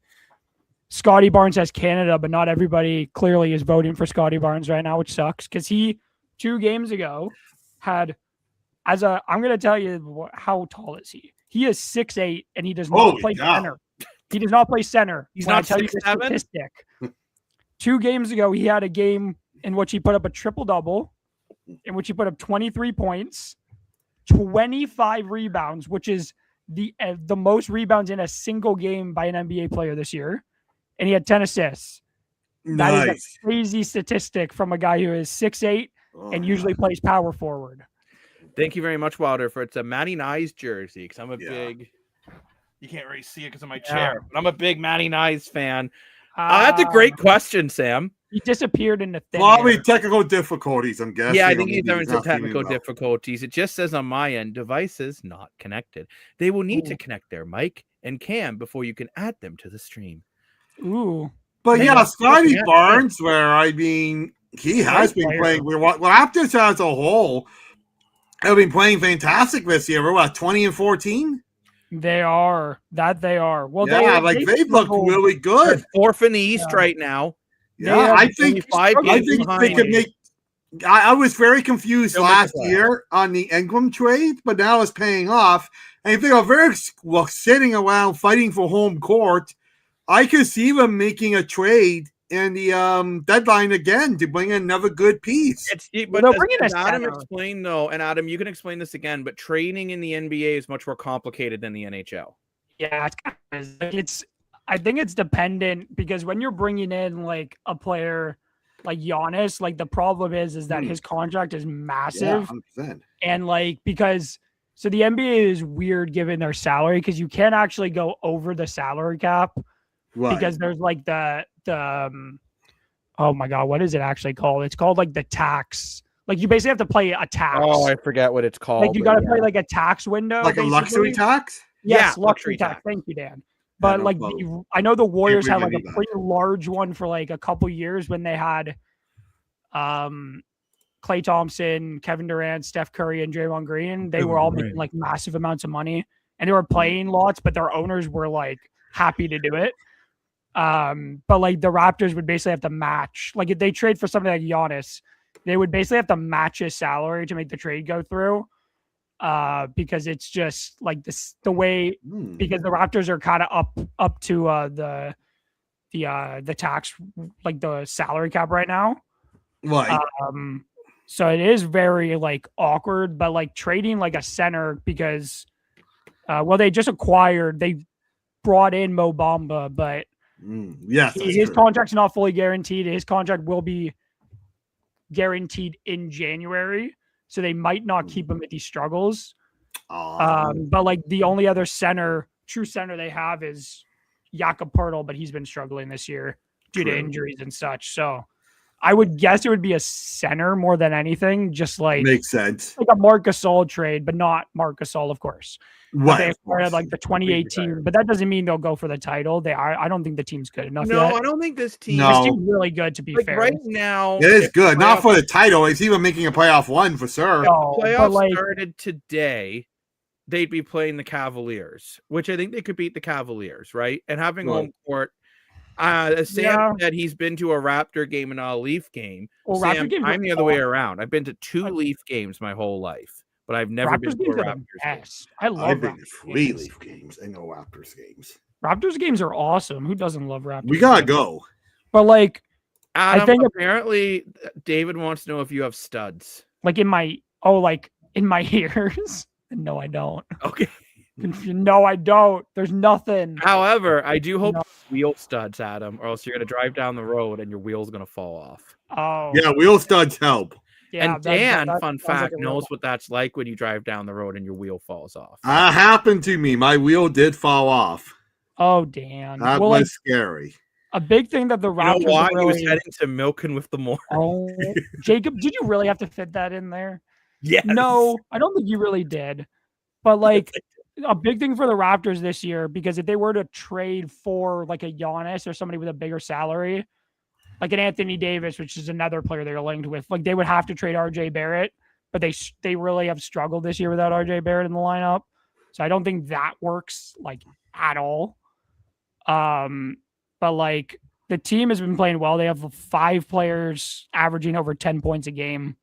Scotty Barnes has Canada, but not everybody clearly is voting for Scotty Barnes right now, which sucks because he 2 games ago had I'm going to tell you how tall is he? He is 6'8" and he does not play center. He does not play center. He's when not I tell you the statistic. 2 games ago, he had a game in which he put up a triple-double, in which he put up 23 points, 25 rebounds, which is the most rebounds in a single game by an NBA player this year, and he had 10 assists. That is a crazy statistic from a guy who is 6'8" and usually plays power forward. Thank you very much, Wilder, for it's a Matty Nyes jersey because I'm a big. You can't really see it because of my chair, but I'm a big Matty Nyes fan. That's a great question, Sam. He disappeared in the thing. Probably technical difficulties, I'm guessing. Yeah, I think he's having some technical difficulties. It just says on my end, devices not connected. They will need to connect their mic and cam before you can add them to the stream. Ooh. But yeah, Scotty Barnes, where I mean, he has been playing. Raptors as a whole have been playing fantastic this year. We're what, 20-14? They are. Well, yeah, they've looked really good. They're 4th in the East right now. Yeah, I think they could make. I was very confused last year on the Ingram trade, but now it's paying off. And if they are very well sitting around fighting for home court, I could see them making a trade in the deadline again to bring in another good piece. But Adam explained though, and Adam, you can explain this again, but trading in the NBA is much more complicated than the NHL. Yeah, I think it's dependent because when you're bringing in like a player like Giannis, like the problem is that his contract is massive, 100%. And like so the NBA is weird given their salary because you can't actually go over the salary cap. Right. Because there's like the oh my god, what is it actually called? It's called like the tax. Like you basically have to play a tax. Oh, I forget what it's called. Like you got to play like a tax window, like basically. A luxury tax. Yes, luxury tax. Thank you, Dan. But like I know the Warriors had like a pretty large one for like a couple years when they had Klay Thompson, Kevin Durant, Steph Curry, and Draymond Green. They were all making like massive amounts of money and they were playing lots, but their owners were like happy to do it. But like the Raptors would basically have to match, like if they trade for somebody like Giannis, they would basically have to match his salary to make the trade go through. Because it's just like the way because the Raptors are kind of up to the tax, like the salary cap right now. Right. So it is very like awkward, but like trading like a center because they brought in Mo Bamba, but his contract's not fully guaranteed. His contract will be guaranteed in January, so they might not keep him if he struggles. But like the only other true center they have is Jakob Poeltl, but he's been struggling this year due to injuries and such. So I would guess it would be a center more than anything. Just like makes sense, like a Marc Gasol trade, but not Marc Gasol, of course. Right. They acquired like the 2018, but that doesn't mean they'll go for the title. I don't think the team's good enough. No, yet. I don't think this team's really good. To be fair, right now it is good. Not for the title. It's even making a playoff one for sure. No, playoffs started today. They'd be playing the Cavaliers, which I think they could beat the Cavaliers, right? And having home court. Sam said he's been to a Raptor game and not a Leaf game. Well, Sam, I'm the other way around. I've been to 2 Leaf games my whole life. But I've never been to a Raptors game. I've been to 3 Leaf games and no Raptors games. Raptors games are awesome. Who doesn't love Raptors? We gotta go. But like, Adam, I think apparently David wants to know if you have studs. Like in my ears. No, I don't. Okay. No, I don't. There's nothing. However, I do hope No. wheel studs, Adam, or else you're gonna drive down the road and your wheel's gonna fall off. Oh, Yeah, wheel studs help. yeah. And Dan, fun sounds like fact, a real knows what that's like when you drive down the road and your wheel falls off. Happened to me. My wheel did fall off. Oh, Dan. That Well, was like, scary. a big thing that the You know Raptors why? really... He was heading to Milking with the more. Oh, Jacob, did you really have to fit that in there? Yes. No, I don't think you really did. But like a big thing for the Raptors this year, because if they were to trade for like a Giannis or somebody with a bigger salary, like an Anthony Davis, which is another player they're linked with, like they would have to trade RJ Barrett, but they really have struggled this year without RJ Barrett in the lineup. So I don't think that works like at all. But like the team has been playing well. They have 5 players averaging over 10 points a game.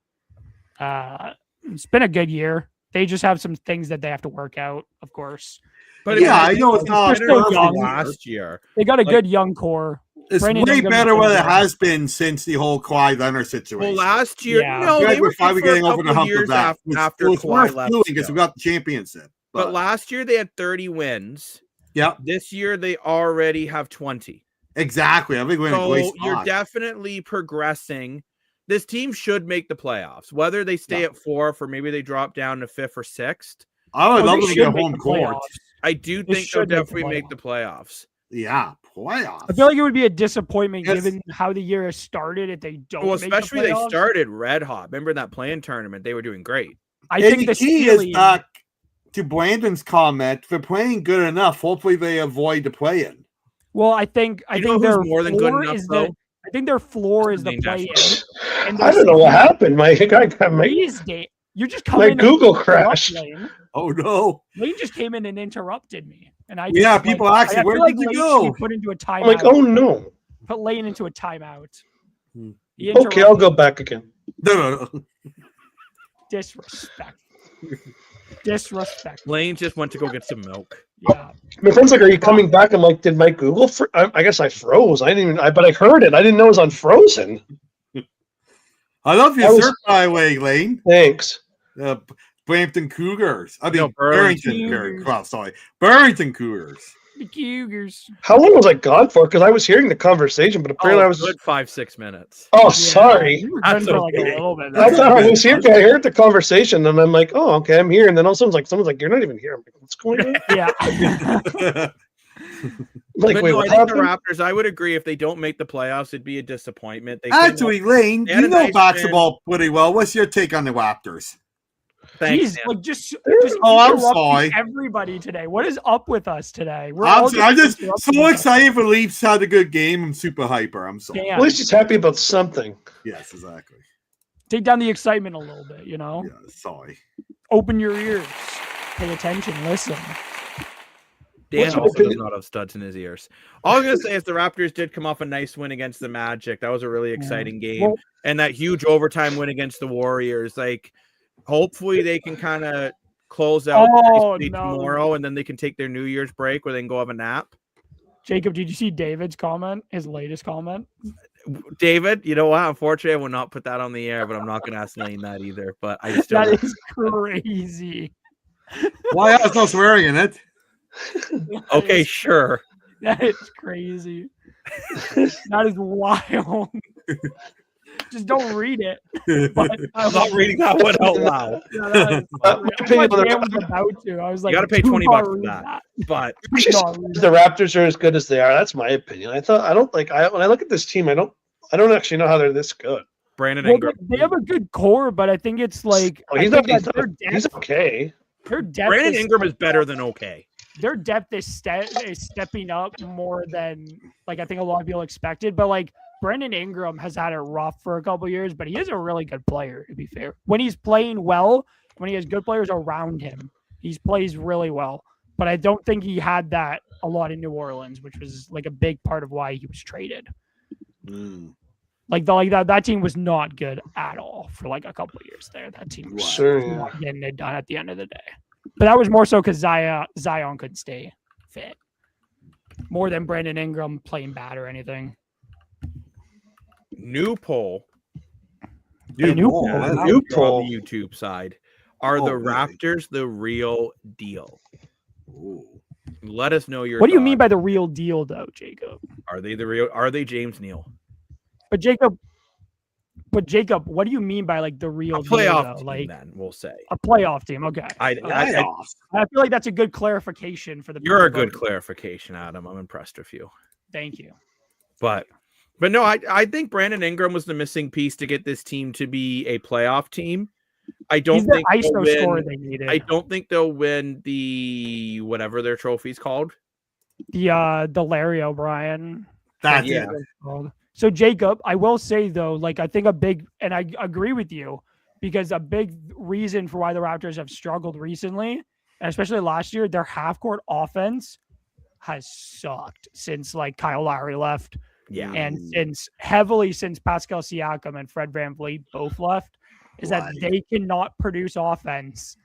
It's been a good year. They just have some things that they have to work out, of course. But yeah, I know it's not still young. last year. They got a good young core. It's Brandon way Ingram better is what it good. has been since the whole Kawhi Leonard situation. Well, last year, Yeah. no, Guys they were finally good for a getting over the couple hump years of that. after it was Kawhi worth left. doing because still. we got the championship. But last year they had 30 wins. Yep, This year they already have 20. exactly. I think we're in a great So spot. you're definitely progressing. This team should make the playoffs. Whether they stay at 4th or maybe they drop down to 5th or 6th. I would Well, love they to should get make home the court. playoffs. I do They think they'll should make the definitely make the playoffs. Yeah, playoffs. I feel like it would be a disappointment Yes. given how the year has started if they don't. Well, make the especially they playoffs. started red hot. Remember that playing tournament? They were doing great. I And think the the key is ceiling. back to Brandon's comment. If they're playing good enough, hopefully they avoid the play-in. Well, I think You know think who's their more than good floor enough, is though? I think their floor is the Name play-in. Dash. And I don't know what happened. My You just come in. Google and interrupt crashed. Lane. Oh no! Lane just came in and interrupted me, and I Yeah, just, people like, actually, I where feel like did you Lane go? should be put into a timeout. I'm like, oh no. Put Lane into a timeout. Hmm. He Okay, I'll interrupted. go back again. No. Disrespect. Disrespect. Lane just went to go get some milk. Yeah. My friend's like, "Are you coming back?" I'm like, "Did my Google? I guess I froze. I didn't even. But I heard it. I didn't know it was unfrozen." I love your That was- shirt, by the way, Lane. Thanks. Brampton Cougars. I mean, No, Barrington Cougars. Cougars. Well, sorry, Barrington Cougars. The Cougars. How long was I gone for? Because I was hearing the conversation, but apparently I was. good 5-6 minutes. Oh, Yeah, sorry. You were That's good for like a okay. little bit. I thought I okay. was here. I heard the conversation, and I'm like, "Oh, okay, I'm here." And then all of a sudden, someone's like, "You're not even here." I'm like, "What's going on?" Yeah. Like, But wait, no, what I think the happened? Raptors, I would agree if they don't make the playoffs, it'd be a disappointment. They came up- Actually, Lane, They had you a know nice basketball pretty well. What's your take on the Raptors? Thanks, Jeez, Dan. like just Oh, I'm interrupting sorry. everybody today. What is up with us today? I'm just interrupting so each excited for Leafs had a good game. I'm super hyper. I'm sorry. Dan, At least he's happy about something. Yes, exactly. take down the excitement a little bit, you know? Yeah, sorry. Open your ears. Pay attention. Listen. Dan What's your also does opinion? not have studs in his ears. All I'm going to say is the Raptors did come off a nice win against the Magic. That was a really exciting game. Well- And that huge overtime win against the Warriors. Like, hopefully they can kind of close out Oh, nicely no. tomorrow, and then they can take their New Year's break where they can go have a nap. Jacob, did you see David's comment? His latest comment? David, you know what? Unfortunately, I will not put that on the air, but I'm not going to ask Lane that either. But I still That is crazy. Why else no swearing in it? okay, sure. That is crazy. That is wild. Just don't read it. But I'm not reading that one out loud. Yeah, that is my crazy. opinion I'm like, on the Dan was about to. I was like, You got to pay do 20 not bucks for read that. But Do not read The Raptors are as good as they are. That's my opinion. When I look at this team, I don't actually know how they're this good. Brandon Well, Ingram. they have a good core, but I think it's like Oh, I he's think not. that He's okay. their depth Brandon is- Ingram is better than okay. Their depth is stepping up more than like I think a lot of people expected. But like Brandon Ingram has had it rough for a couple years, but he is a really good player. To be fair, when he's playing well, when he has good players around him, he plays really well. But I don't think he had that a lot in New Orleans, which was like a big part of why he was traded. Like that team was not good at all for like a couple of years there. That team was Sure. Yeah. not getting it done at the end of the day. But that was more so because Zion couldn't stay fit, more than Brandon Ingram playing bad or anything. New poll. New poll. poll. on New poll. the YouTube side. Are Oh, the really? Raptors the real deal? Ooh. Let us know your. What do you mean by thoughts. the real deal, though, Jacob? Are they the real? Are they James Neal? But Jacob, what do you mean by like the real A playoff deal, though? team, Like then we'll say. a playoff team. Okay. I Playoffs. I feel like that's a good clarification for the. You're a people good voting. clarification, Adam. I'm impressed with you. Thank you. But no, I think Brandon Ingram was the missing piece to get this team to be a playoff team. I don't He's the think they'll ISO scorer win. they needed. I don't think they'll win the whatever their trophy's called. The Larry O'Brien. That's Yeah. it. So Jacob, I will say though, like I think and I agree with you, because a big reason for why the Raptors have struggled recently, and especially last year, their half-court offense has sucked since like Kyle Lowry left, Yeah. and since Pascal Siakam and Fred VanVleet both left, is that Right. they cannot produce offense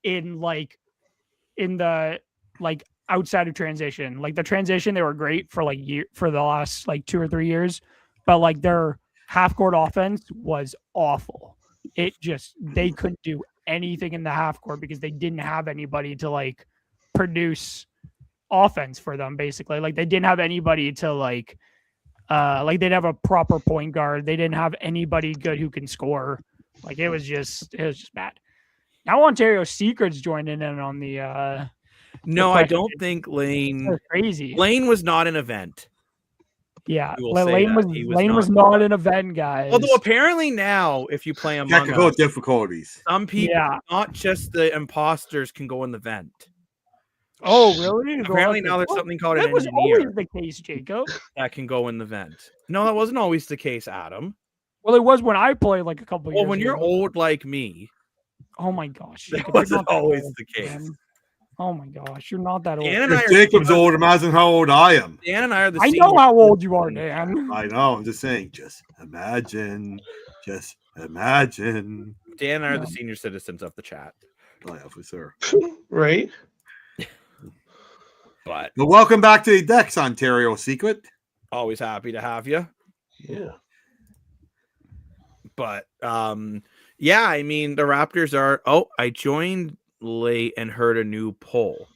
in the outside of transition. Like the transition, they were great for for the last like 2 or 3 years, but like their half court offense was awful. They couldn't do anything in the half court because they didn't have anybody to like produce offense for them. Basically, like they didn't have anybody to like they didn't have a proper point guard. They didn't have anybody good who can score. Like it was just bad. Now Ontario Secret's joining in on the. No, I don't think Lane. They're crazy. Lane was not an event. Yeah, We will say Lane that. was He was Lane not. was not an event, guys. Although apparently now, if you play Among Technical Us, difficulties. some people, Yeah. not just the imposters, can go in the vent. Oh, really? Apparently now there's something called an That was engineer always the case, Jacob. that can go in the vent. No, that wasn't always the case, Adam. Well, it was when I played like a couple years Well, when you're ago. old like me, Oh my gosh, that Jacob, you're wasn't not that always old, the case. man. Oh my gosh, you're not that old. Dan and I If are Jacob's old, imagine how old I am. Dan and I are the I senior know how old you are, citizens. Dan. I know. I'm just saying. Just imagine. Just imagine. Dan and I are the No. senior citizens of the chat. Oh, yeah, for sure. Right? But But welcome back to the Dex, Ontario Secret. always happy to have you. Yeah. But yeah, I mean the Raptors are. Oh, I joined late and heard a new poll.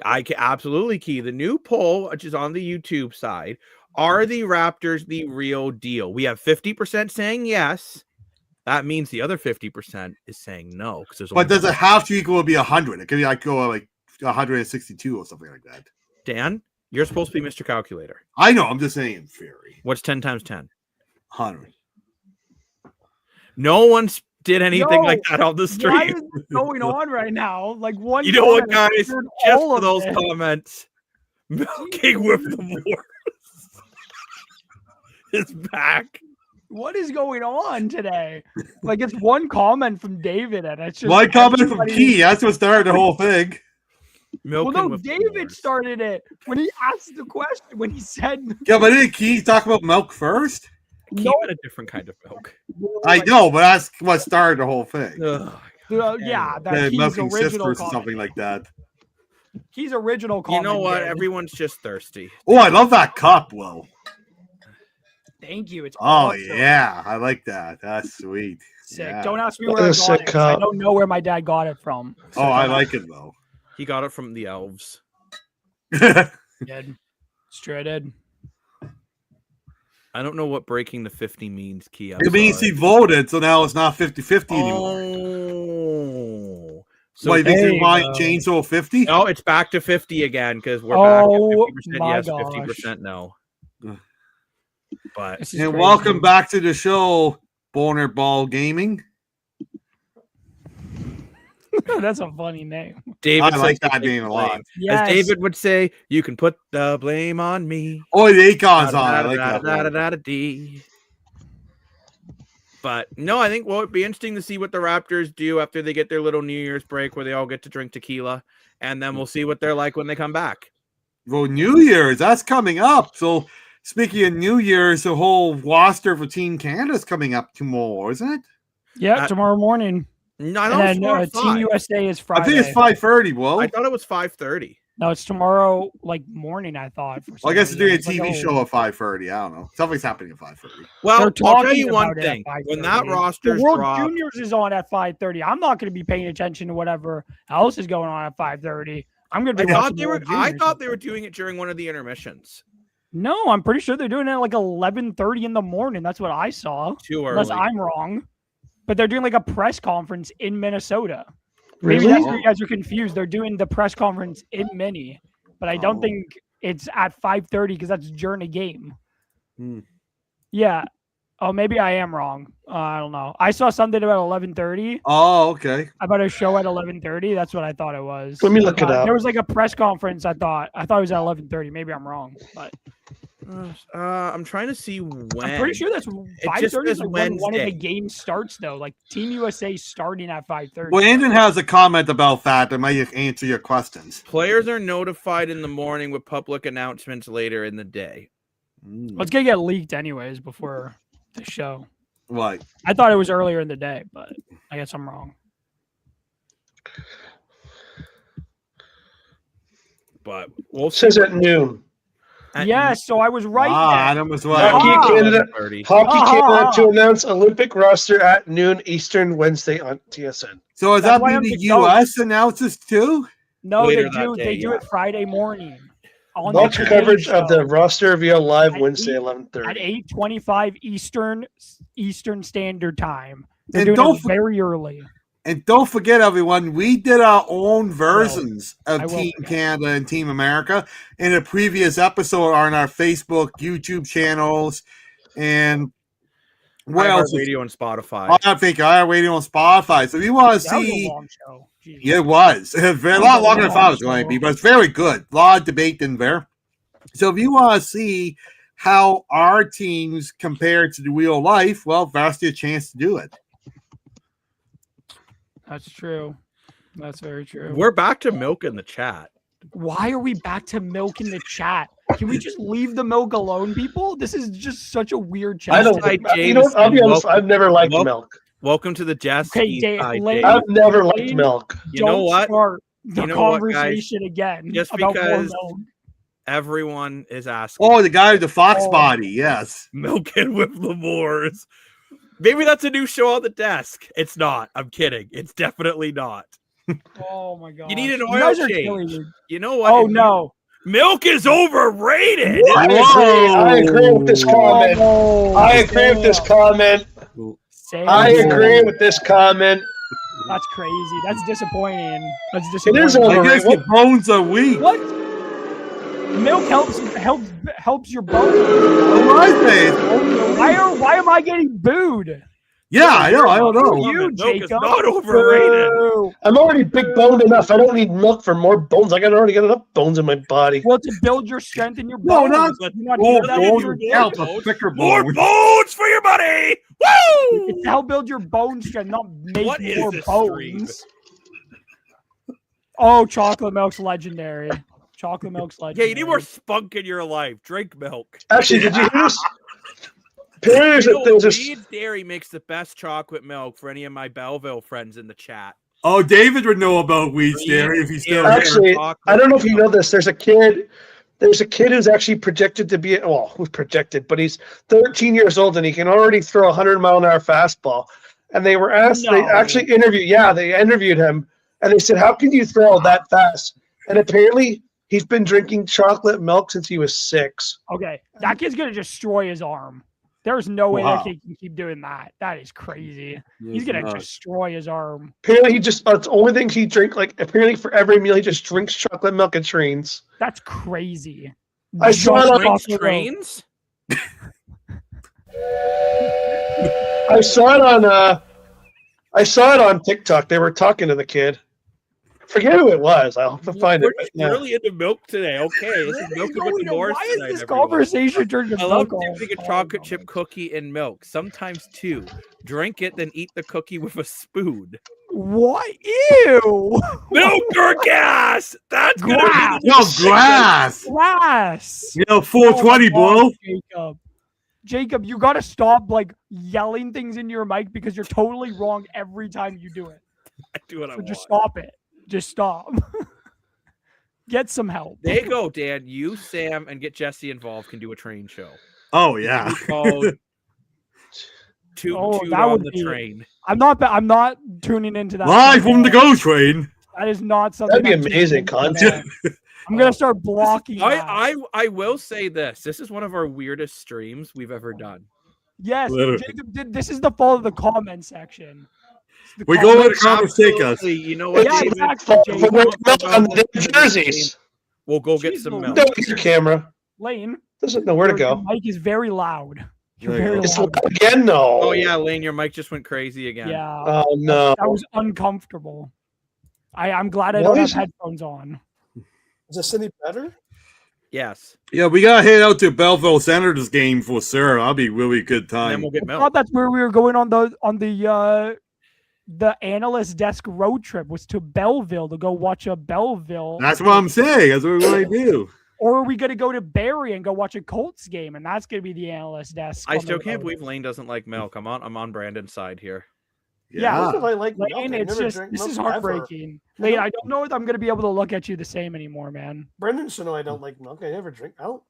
I can absolutely key the new poll, which is on the YouTube side. Are the Raptors the real deal? We have 50% saying yes. That means the other 50% is saying no. Because But does it have to equal be 100? It could be like go like 162 or something like that. Dan, you're supposed to be Mr. Calculator. I know. I'm just saying in theory. What's 10 times 10? 100. No one did anything Yo, like that on the What stream. is going on right now? Like one. You know what, comment guys? triggered Just all for of those it. comments, milking with the Morris is back. What is going on today? Like it's one comment from David, and it's just My comment from everybody- Key. That's what started the whole thing. Well, Milking no, with the David Morris. started it when he asked the question. When he said, Yeah, but didn't Key talk about milk first? Keep "No, it a different kind of milk. I know, but that's what started the whole thing. yeah, The that Key's milking original sisters or comment. something like that. Key's original You comment. know what? did. Everyone's just thirsty. Oh, I love that cup, Will. Thank you. It's Oh, awesome. yeah. I like that. That's sweet. Sick. Yeah. Don't ask me That where I is got sick it. 'cause I cup. don't know where my dad got it from. Oh, I like it, though. He got it from the elves. Did. Straight did. I don't know what breaking the 50 means, Key. I'm It means he sorry. voted, so now it's not 50-50 anymore. Oh. So you think there they you might go. change to 50? No, it's back to 50 again because we're back Oh, at 50% my yes, gosh. 50% no. But This is And crazy. welcome back to the show, Boner Ball Gaming. That's a funny name. David I like says that to take name the a lot. blame. Yes. As David would say, you can put the blame on me. Oh, the Acon's on. I like that one. Da-da-da-da-da-da-dee. But no, I think it'd be interesting to see what the Raptors do after they get their little New Year's break where they all get to drink tequila, and then we'll see what they're like when they come back. Well, New Year's, that's coming up. So, speaking of New Year's, the whole roster for Team Canada's coming up tomorrow, isn't it? Yeah, tomorrow morning. No, I And know then it's 4 or Team 5. USA is Friday. I think it's 5:30, Will. I thought it was 5:30. No, it's tomorrow, like morning. I thought. For Well, I guess some they're doing a reason. It's TV like, show at 5:30. I don't know. Something's happening at 5:30. Well, They're I'll tell talking you one about it at thing. When that 5:30. The roster's World dropped, Juniors is on at 5:30. I'm not going to be paying attention to whatever else is going on at 5:30. I'm gonna I be. thought they were doing it during one of the intermissions. No, I'm pretty sure they're doing it at like 11:30 in the morning. That's what I saw. Too early. Unless I'm wrong. But they're doing like a press conference in Minnesota. Really? Maybe that's where you guys are confused. They're doing the press conference in Mini, but I don't think it's at 5:30 because that's during a game. Yeah. Oh, maybe I am wrong. I don't know. I saw something about 11:30. Oh, okay. About a show at 11:30. That's what I thought it was. Let me look it up. There was like a press conference. I thought it was at 11:30. Maybe I'm wrong, but I'm trying to see when. I'm pretty sure that's 5:30 is like when one of the games starts though. Like Team USA starting at 5:30. Well, Andrew has a comment about that that might answer your questions. Players are notified in the morning with public announcements later in the day. Well, it's gonna get leaked anyways before the show. Right. I thought it was earlier in the day, but I guess I'm wrong. But we'll It says at noon. Yes, so I was right. Adam was right. Hockey Canada Ah. to announce Olympic roster at noon Eastern Wednesday on TSN. So does That's that why mean I'm the the coach. U.S. announces too? No, Later they that do. day, They do yeah. it Friday morning. On Watch the coverage Today of the Show roster via live At Wednesday, eight- 11:30. at 8:25 Eastern Standard Time. They're And doing don't it very early. And don't forget, everyone, we did our own versions I of will Team forget. Canada and Team America in a previous episode on our Facebook, YouTube channels, and where else? Radio and Spotify. I think our radio on Spotify. So if you want to That was a see, long show. Jeez. yeah, it was a lot longer than I thought it was going to be, but it's very good. A lot of debate in there. So if you want to see how our teams compare to the real life, well, that's your chance to do it. That's true. That's very true. We're back to milk in the chat. Why are we back to milk in the chat? Can we just leave the milk alone, people? This is just such a weird chat. I don't. Hi, You know what? I'll be honest. Welcome- I've never liked welcome- milk. Welcome to the Jazz. Okay, Dave, I've never liked milk. You know Don't what? start the You know what, guys? conversation again Just about more because- milk. Everyone is asking. Oh, the guy with the fox Oh. body, yes. Milking with Lemurs. Maybe that's a new show on the desk. It's not. I'm kidding. It's definitely not. Oh my god! You need an You oil guys are change. killing me. You know what? Oh no! Milk is overrated. I agree with this comment. Oh, I agree with this comment. Sam. I agree with this comment. That's crazy. That's disappointing. That's It disappointing. is I overrated. guess the bones are weak. What? Milk helps your bones. What was it? Why am I getting booed? Yeah, I know. I don't know. You, Milk is Jacob. not overrated. Boo. I'm already big boned enough. I don't need milk for more bones. I already got enough bones in my body. Well, to build your strength in your No, bones. not- You not Oh, hear that bones when you're help dead? a thicker More bone. bones for your money. Woo! It's to help build your bone strength, not make What is more this bones. Oh, chocolate milk's legendary. Chocolate milk's Yeah, legendary. you need more spunk in your life. Drink milk. Actually, did you hear this? Apparently, You know, there's a Reed's Dairy makes the best chocolate milk for any of my Belleville friends in the chat. Oh, David would know about Weed's Dairy if he's still Yeah. here. actually. Chocolate I don't know if you know milk. this. There's a kid who's actually projected to be who's projected, but he's 13 years old and he can already throw a 100-mile-an-hour fastball. And they were asked. They No. actually interviewed. Yeah, they interviewed him, and they said, "How can you throw that fast?" And apparently, he's been drinking chocolate milk since he was 6. Okay, that kid's gonna destroy his arm. There's no way Wow. that kid can keep doing that. That is crazy. He's Yes, gonna not. destroy his arm. Apparently, it's the only thing he drink. Like apparently, for every meal, he just drinks chocolate milk and trains. That's crazy. I saw it Just on Drinks chocolate milk. trains? I saw it on TikTok. They were talking to the kid. Forget who it was. I'll have to find We're it. just Yeah. really into milk today. Okay, this is milk with the Morse Why is tonight, this everyone. conversation turned to I love milk all dipping the a time? chocolate chip cookie in milk. Sometimes two. Drink it, then eat the cookie with a spoon. What? Ew! Milk or gas? That's gonna Glass. be Yo, glass. Glass. You know, 420, Oh, bro. Jacob. Jacob, you gotta stop like yelling things into your mic because you're totally wrong every time you do it. I do what I So want. just stop it. Just stop. Get some help. There you go, Dan. You, Sam, and get Jesse involved can do a train show. Oh, yeah. It's called Toot Oh, Toot that on would the be- Train. I'm not tuning into that. Live from the GO train. That is not something. That'd be I'm amazing just thinking content. about. I'm gonna start blocking. that. I will say this. This is one of our weirdest streams we've ever done. Yes, Literally. Jacob, this is the fault of the comment section. The We go where the comment- comments take us. Absolutely. You know what, Yeah, David? exactly, Jacob. On the jerseys. We'll go get Jeez some Louise. milk. Don't get your camera. Lane, Doesn't know where to your go. mic is very loud. You're There you very go. It's loud. again, no. Oh yeah, Lane, your mic just went crazy again. Yeah, Oh no. that was uncomfortable. I'm glad I Why don't have is it- headphones on. Is this any better? Yes. Yeah, we gotta head out to Belleville Senators game for Sarah. That'll be a really good And then time. we'll get I milk. thought that's where we were going on the analyst desk road trip was to Belleville to go watch a Belleville. That's what I'm saying. That's what we want to do. Or are we going to go to Barrie and go watch a Colts game, and that's going to be the analyst desk? I on the still can't road? believe Lane doesn't like milk. I'm on Brandon's side here. Yeah. What if I like milk? Lane, I it's never just drank this milk is ever. heartbreaking. Lane, I don't know if I'm going to be able to look at you the same anymore, man. Brendan should know I don't like milk. I never drink. I don't.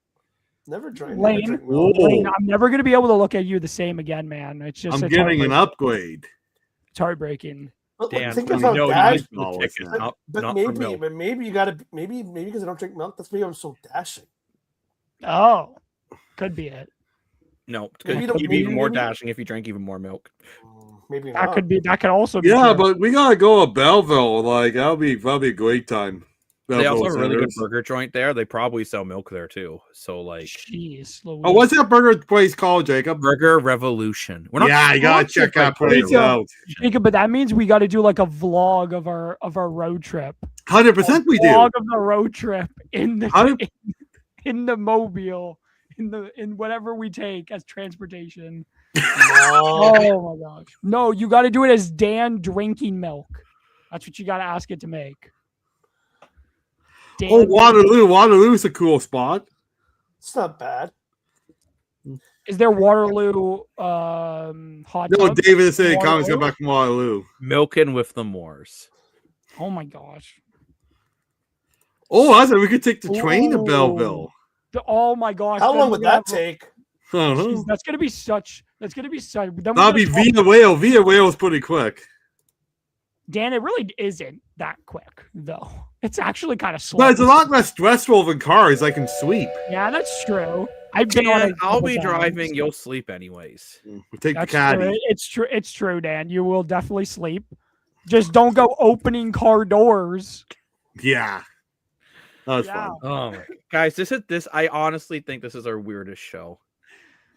Never drink. Lane. Never drink milk. Whoa. Lane, I'm never going to be able to look at you the same again, man. It's just I'm it's getting an heartbreaking. upgrade. It's heartbreaking. But Dan, think we about know you that. like the Oh, ticket, it's not, But not for maybe, milk. but maybe you gotta maybe because I don't drink milk. That's maybe I'm so dashing. Oh, could be it. No, Maybe because don't- you'd be even maybe- more maybe- dashing if you drank even more milk. Maybe That not. could be. That could also be. Yeah, true. but we gotta go to Belleville. Like that'll be probably a great time. They also Belleville have a really good Senators. burger joint there. They probably sell milk there too. So like Jeez, Louise. Oh, what's that burger place called, Jacob? Burger Revolution. We're not Yeah, you gotta sponsored check by that place Jacob. out. Jacob, but that means we got to do like a vlog of our road trip. 100% we do. Vlog of the road trip in the 100 in the mobile in whatever we take as transportation. No. Oh my gosh! No, you got to do it as Dan drinking milk. That's what you got to ask it to make. Dan Oh, Waterloo. Waterloo's a cool spot. It's not bad. Is there Waterloo hot No, tub? David said comments Waterloo? come back from Waterloo. milking with the Moors. Oh my gosh! Oh, I said we could take the train to Ooh. Belleville. Oh my gosh! How then long we're would gonna that have- take? I don't Jeez, know. that's gonna be such. That's gonna be such. Then we're That'll gonna be talk- Via Whale. Via Whale's pretty quick. Dan, it really isn't that quick though. It's actually kind of slow. But it's a lot less stressful than cars. I can sleep. Yeah, that's true. I've been on Dan, it. a I'll couple be times. driving. You'll sleep anyways. We'll take That's the caddy. true. It's true. It's true, Dan. You will definitely sleep. Just don't go opening car doors. Yeah. That was Yeah. fun. Oh my guys, this. I honestly think this is our weirdest show.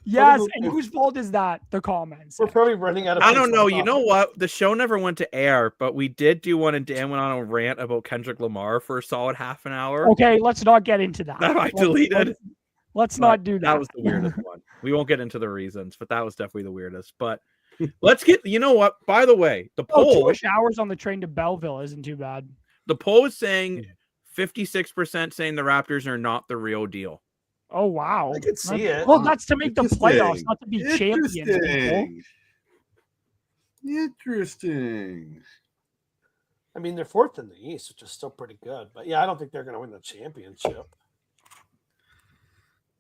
Yes, Probably- and whose fault is that? The comments. We're probably running out of. I don't know. things You to know talk what? The show never went to air, but we did do one, and Dan went on a rant about Kendrick Lamar for a solid half an hour. Okay, let's not get into that. That I Let's- deleted. Let's But not do that. That was the weirdest one. We won't get into the reasons, but that was definitely the weirdest. But let's get. You know what? By the way, the Oh, poll. 2 hours on the train to Belleville isn't too bad. The poll is saying 56% saying the Raptors are not the real deal. Oh wow! I could see it. Well, that's to make the playoffs, Interesting. not to be champions. People. Interesting. Interesting. I mean, they're fourth in the East, which is still pretty good. But yeah, I don't think they're going to win the championship.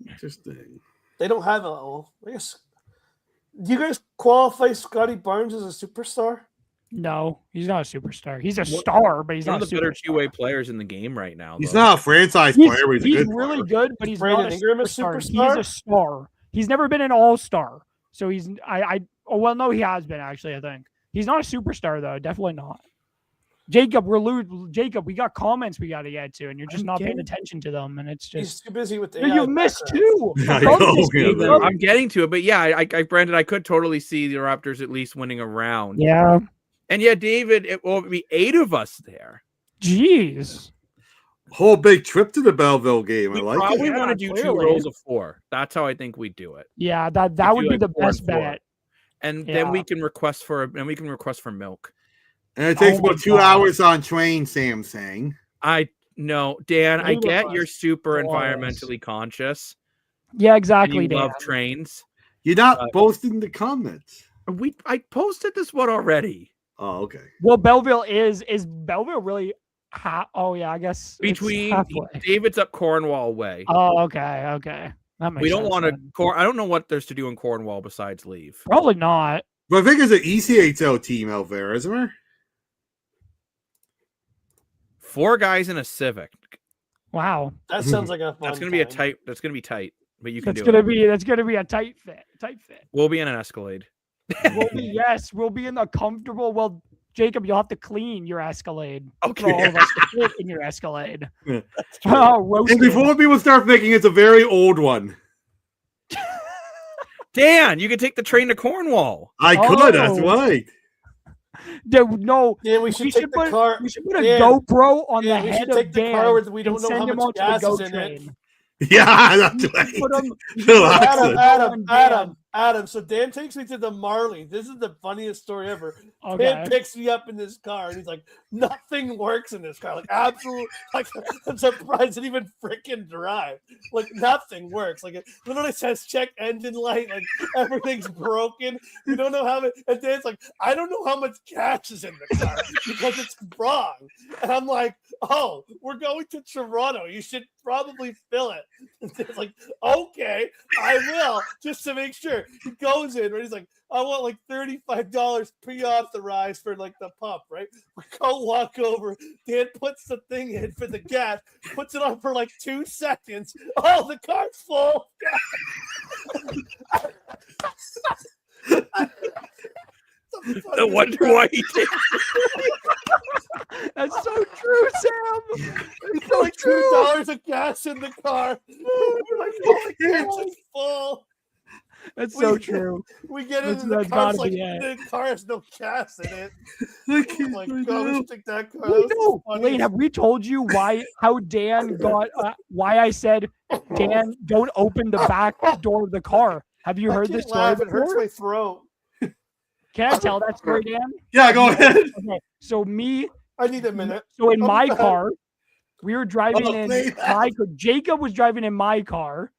Interesting. They don't have a. Oh, I guess. Do you guys qualify Scotty Barnes as a superstar? No, he's not a superstar. He's a star, but he's One not of the a better superstar. two-way players in the game right now. He's though. not a franchise He's, player, but he's a he's good really player. good, but he's Brandon not a Ingram a superstar. He's superstar? a star. He's never been an all-star. So he's oh well no, he has been actually, I think. He's not a superstar though, definitely not. Jacob, Jacob, we got comments we gotta get to, and you're just I'm not paying getting- attention to them, and it's He's just too busy with the. Dude, AI you missed background. two. I Love know, this yeah, game, there- though. I'm getting to it, but yeah, Brandon, I could totally see the Raptors at least winning a round. Yeah. And yeah, David, it will be 8 of us there. Jeez. Whole big trip to the Belleville game. I We like probably it. Yeah, want to do clearly. 2 rolls of 4. That's how I think we do it. Yeah, that We would do, be like, the 4 and best 4. bet. And Yeah. then we can request for milk. And it takes Oh my about 2 God. hours on train, Sam's saying. I know, Dan, I Eight of get us. you're super Plus. environmentally conscious. Yeah, And exactly, you Dan. love trains. You're not posting the comments. I posted this one already. Oh, okay. Well, Belleville is Belleville really oh yeah, I guess it's Between halfway. David's up Cornwall way. Oh, okay. That makes We don't sense want to. then. I don't know what there's to do in Cornwall besides leave. Probably not. But I think there's an ECHL team out there, isn't there? 4 guys in a Civic. Wow. That sounds like a fun That's gonna be a time. tight. That's gonna be tight, but you can That's do gonna it. be a tight fit. Tight fit. We'll be in an Escalade. We'll be in the comfortable. Well, Jacob, you'll have to clean your Escalade for Okay. all of us to fit in your Escalade. Yeah. Oh, And roasted. before people start thinking it's a very old one, Dan, you can take the train to Cornwall. I could. That's Oh. right. No, Yeah, we should take the put, car. we should put a Dan, GoPro on Dan, the we head should of take the Dan car where we don't and know send how him much onto gas the GO is in it. train. Yeah, that's right. Relax it. Adam. So Dan takes me to the Marley. This is the funniest story ever. Okay. Dan picks me up in this car, and he's like, "Nothing works in this car. Like, absolute. Like, I'm surprised it even freaking drive. Like, nothing works. Like, it literally says check engine light. Like, everything's broken. We don't know how many." And Dan's like, "I don't know how much gas is in the car because it's wrong." And I'm like, "Oh, we're going to Toronto. You should probably fill it." And Dan's like, "Okay, I will, just to make sure." He goes in, right? He's like, "I want like $35 pre-authorized for like the pump," right? We go walk over. Dan puts the thing in for the gas, puts it on for like 2 seconds. Oh, the car's full. No wonder why he did. That's so true, Sam. It's like $2 of gas in the car. We're like, "Oh, the gas is full." That's so We- true. We get That's- into the that's car. It's gotta like be it. the car has no gas in it. I Oh my can't God, we know. should take that car. Wait, That was the no, funniest- Lane, have we told you how Dan got why I said Dan don't open the back door of the car? Have you I heard can't this story laugh. It hurts before? my throat. Can I tell that story, Dan? Yeah, go ahead. Okay, so I need a minute. So in Oh, my God. car, we were driving in Lane. my car. Jacob was driving in my car.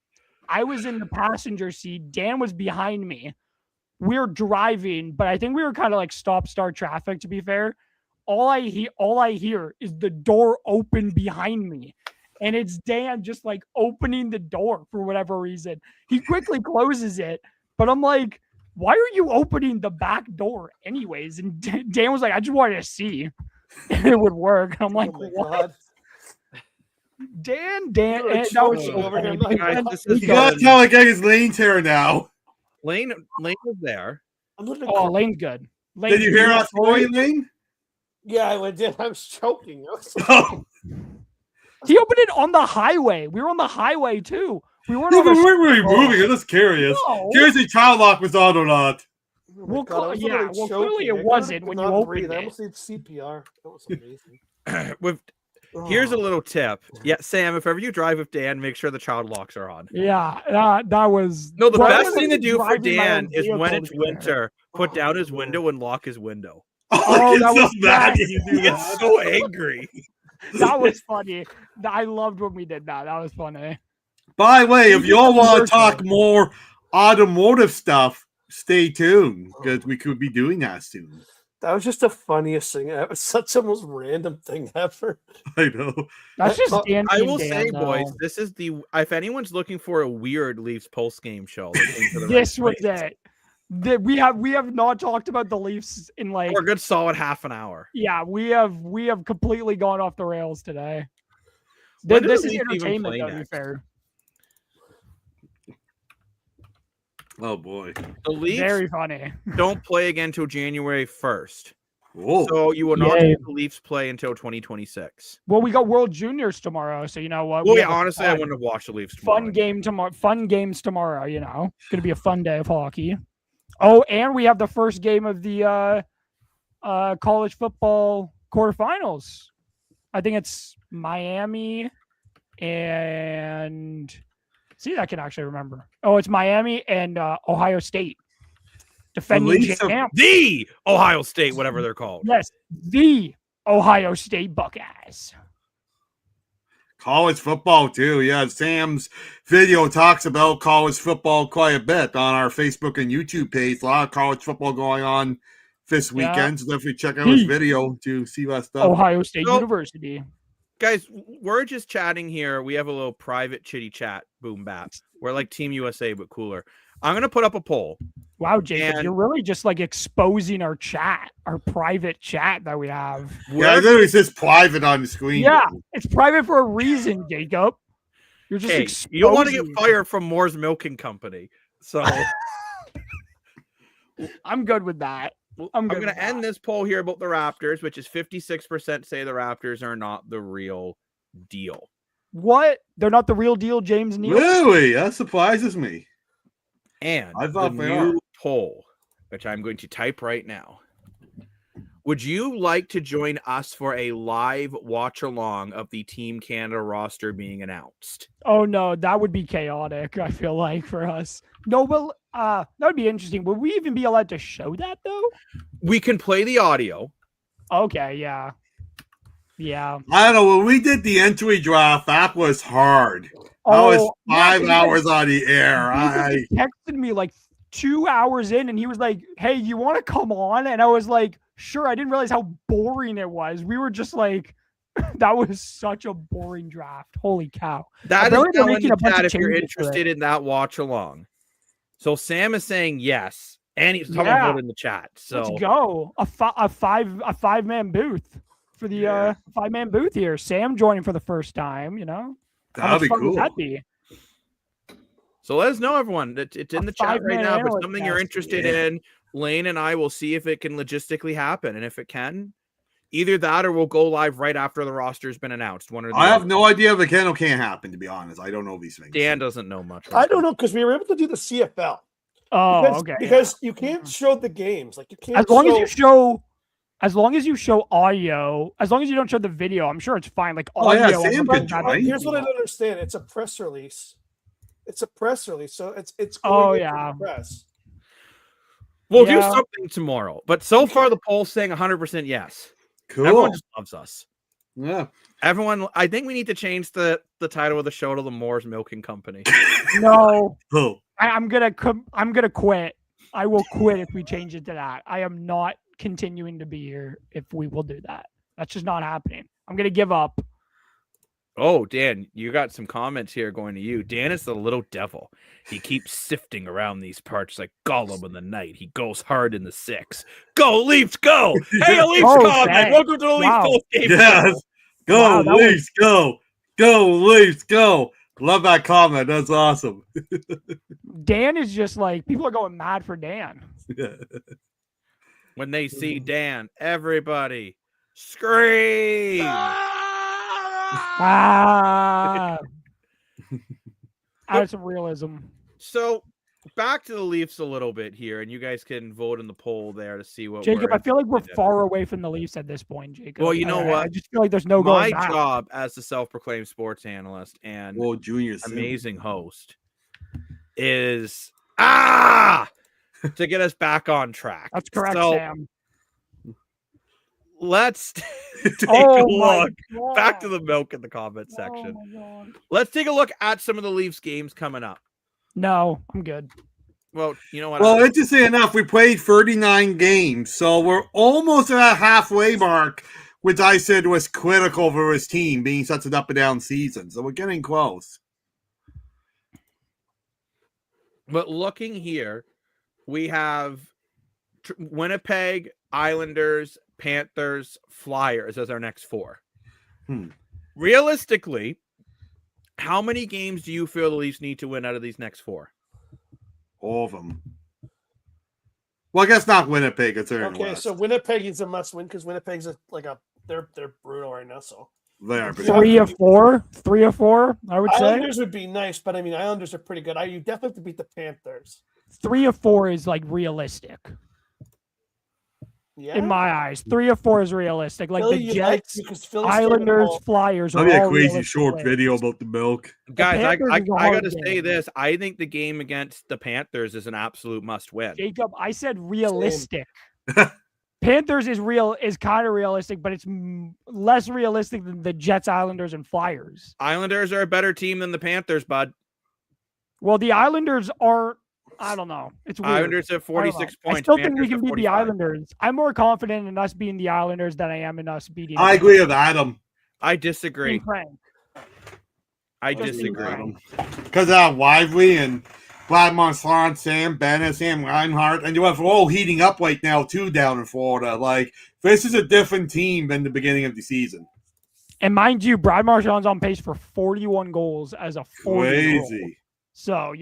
I was in the passenger seat. Dan was behind me. We were driving, but I think we were kind of like stop-start traffic, to be fair. All I hear is the door open behind me. And it's Dan just like opening the door for whatever reason. He quickly closes it, but I'm like, why are you opening the back door anyways? And Dan was like, I just wanted to see if it would work. I'm like, Oh my what? God. Dan, You're and that was choking so over here. funny. Guys, Dan- this is You gotta tell I get his Lane's hair now. Lane was there. I'm literally Oh, crying. Lane's good. Lane, Did you hear that our story, Lane? Yeah, I did. I was choking. I was Oh, He opened it on the highway. We were on the highway too. We weren't no, on but a we're really moving. I'm just curious. No. Seriously, child lock was on or not? Oh my Well, God, I was yeah, literally well, clearly choking. it I could wasn't not when you breathe. opened I it. almost need CPR. That was amazing. With here's a Oh. little tip. Yeah, Sam, if ever you drive with Dan, make sure the child locks are on. Yeah, that was No, the Well, I best wasn't thing to do for driving my Dan own is when vehicle, it's to be fair. winter, put Oh, down his Lord. window and lock his window. Oh, It's that so was bad bad. when you He do gets that. so angry. That was funny. I loved when we did that. That was funny. By the way, if We y'all did want to commercial. talk more automotive stuff, stay tuned because we could be doing that soon. That was just the funniest thing. It was such the most random thing ever. I know. That's just Dan. I being will Dan, say, though. boys, this is the if anyone's looking for a weird Leafs post game show, they came to the This right was place. it. We have not talked about the Leafs in like For a good solid half an hour. yeah, we have completely gone off the rails today. When do This the is Leafs even entertainment, play though, to be next? fair. Oh boy. The Leafs Very funny. don't play again until January 1st. Whoa. So you will not Yay. see the Leafs play until 2026. Well, we got World Juniors tomorrow, so you know what? Well, we yeah, have a honestly, I fun- wouldn't have watched the Leafs tomorrow. fun game tomorrow. Fun games tomorrow. You know, it's gonna be a fun day of hockey. Oh, and we have the first game of the college football quarterfinals. I think it's Miami and see, I can actually remember. Oh, it's Miami and Ohio State defending Leafs are- champ. The Ohio State, whatever they're called. Yes, the Ohio State Buckeyes. College football too. Yeah, Sam's video talks about college football quite a bit on our Facebook and YouTube page. A lot of college football going on this Yeah. weekend. So definitely check out his video to see that stuff. Ohio State So- University. Guys, we're just chatting here. We have a little private chitty chat, boom bap. We're like Team USA, but cooler. I'm going to put up a poll. Wow, Jacob, And- you're really just like exposing our chat, our private chat that we have. Yeah, I know it says private on the screen. Yeah, it's private for a reason, Jacob. You're just Hey, exposing. you don't want to get fired from Moore's Milking Company. So I'm good with that. I'm going to end this poll here about the Raptors, which is 56% say the Raptors are not the real deal. What? They're not the real deal, James Neal? Really? That surprises me. And I the thought they new are. poll, which I'm going to type right now. Would you like to join us for a live watch along of the Team Canada roster being announced? Oh no, that would be chaotic, I feel like, for us. No, but that would be interesting. Would we even be allowed to show that though? We can play the audio. Okay, yeah. Yeah. I don't know. When we did the entry draft, that was hard. I was yeah, 5 hours on the air. He texted me like 2 hours in and he was like, hey, you want to come on? And I was like, sure. I didn't realize how boring it was. We were just like, that was such a boring draft. Holy cow. That Apparently is they're down in making the a bunch chat of if you're changes to it. interested in that watch along. So Sam is saying yes, and he's talking Yeah. about in the chat. So Let's go. A five-man booth for the 5-man booth here. Sam joining for the first time, you know. How That'd much be fun would cool. that be? So let us know, everyone. It's in A the chat right 5-man now. If it's analyst something you're cast. interested Yeah. in, Lane and I will see if it can logistically happen. And if it can, either that or we'll go live right after the roster's been announced. One or the I have other. no idea if it can or can't happen, to be honest. I don't know these things. Dan doesn't know much. I don't know because we were able to do the CFL. Oh, Because, okay. because you can't show the games. Like you can't. As long show, as you show audio, as long as you don't show the video, I'm sure it's fine. Like Oh, yeah, audio. Sam I'm could not join. Here's what I don't understand. It's a press release. It's a press release, so it's Oh, going into yeah. the press. We'll do Yeah. something tomorrow. But so far, the poll's saying 100% yes. Cool. Everyone just loves us. Yeah. Everyone, I think we need to change the title of the show to the Moore's Milking Company. No, Oh. I'm gonna quit. I will quit if we change it to that. I am not continuing to be here if we will do that. That's just not happening. I'm gonna give up. Oh, Dan, you got some comments here going to you. Dan is the little devil. He keeps sifting around these parts like Gollum in the night. He goes hard in the 6. Go, Leafs, go! Hey, a Leafs Oh, comment! dang. Welcome to the Leafs Wow. post game. Yes. Go, Wow, that Leafs, go. Go, Leafs, go. Love that comment. That's awesome. Dan is just like people are going mad for Dan. When they see Dan, everybody scream. Ah, add some realism. So back to the Leafs a little bit here, and you guys can vote in the poll there to see what. Jacob, I feel like we're interested in. far away from the Leafs at this point, Jacob. Well, you know I what? just feel like there's no My going back. job as the self-proclaimed sports analyst and Whoa, Junior. amazing host is to get us back on track. That's correct, So Sam. let's take Oh a my look. God. Back to the milk in the comment Oh section. my God. Let's take a look at some of the Leafs games coming up. No, I'm good. Well, you know what? Well, interesting enough, we played 39 games, so we're almost at that halfway mark, which I said was critical for his team, being such an up and down season. So we're getting close. But looking here, we have Winnipeg, Islanders, Panthers, Flyers as our next 4. Realistically, how many games do you feel the Leafs need to win out of these next 4? All of them. Well, I guess not Winnipeg. It's Okay, so Winnipeg is a must win because Winnipeg's they're brutal right now. So they are pretty 3 or 4, 3 or 4. I would say Islanders would be nice, but I mean Islanders are pretty good. You definitely have to beat the Panthers. 3 or 4 is like realistic Yeah, in my eyes. 3 or 4 is realistic. Like Philly, the you like Jets, because Philly's Islanders, all- Flyers. That'd be are a all crazy realistic short wins. video about the milk. Guys, Panthers I is a got hard to say game. this. I think the game against the Panthers is an absolute must win. Jacob, I said realistic. Panthers is kind of realistic, but it's less realistic than the Jets, Islanders, and Flyers. Islanders are a better team than the Panthers, bud. Well, the Islanders aren't. I don't know. It's weird. Islanders have I don't know. 46 points. I still think we Panthers can have beat the 45. Islanders. I'm more confident in us beating the Islanders than I am in us beating. I agree with Adam. I disagree. Frank. I Just being disagree. frank. Because of that Lively and Brad Marchand, Sam Bennett, Sam Reinhart, and you have all heating up right now too down in Florida. Like this is a different team than the beginning of the season. And mind you, Brad Marchand's on pace for 41 goals as a 40-year-old. Crazy. So,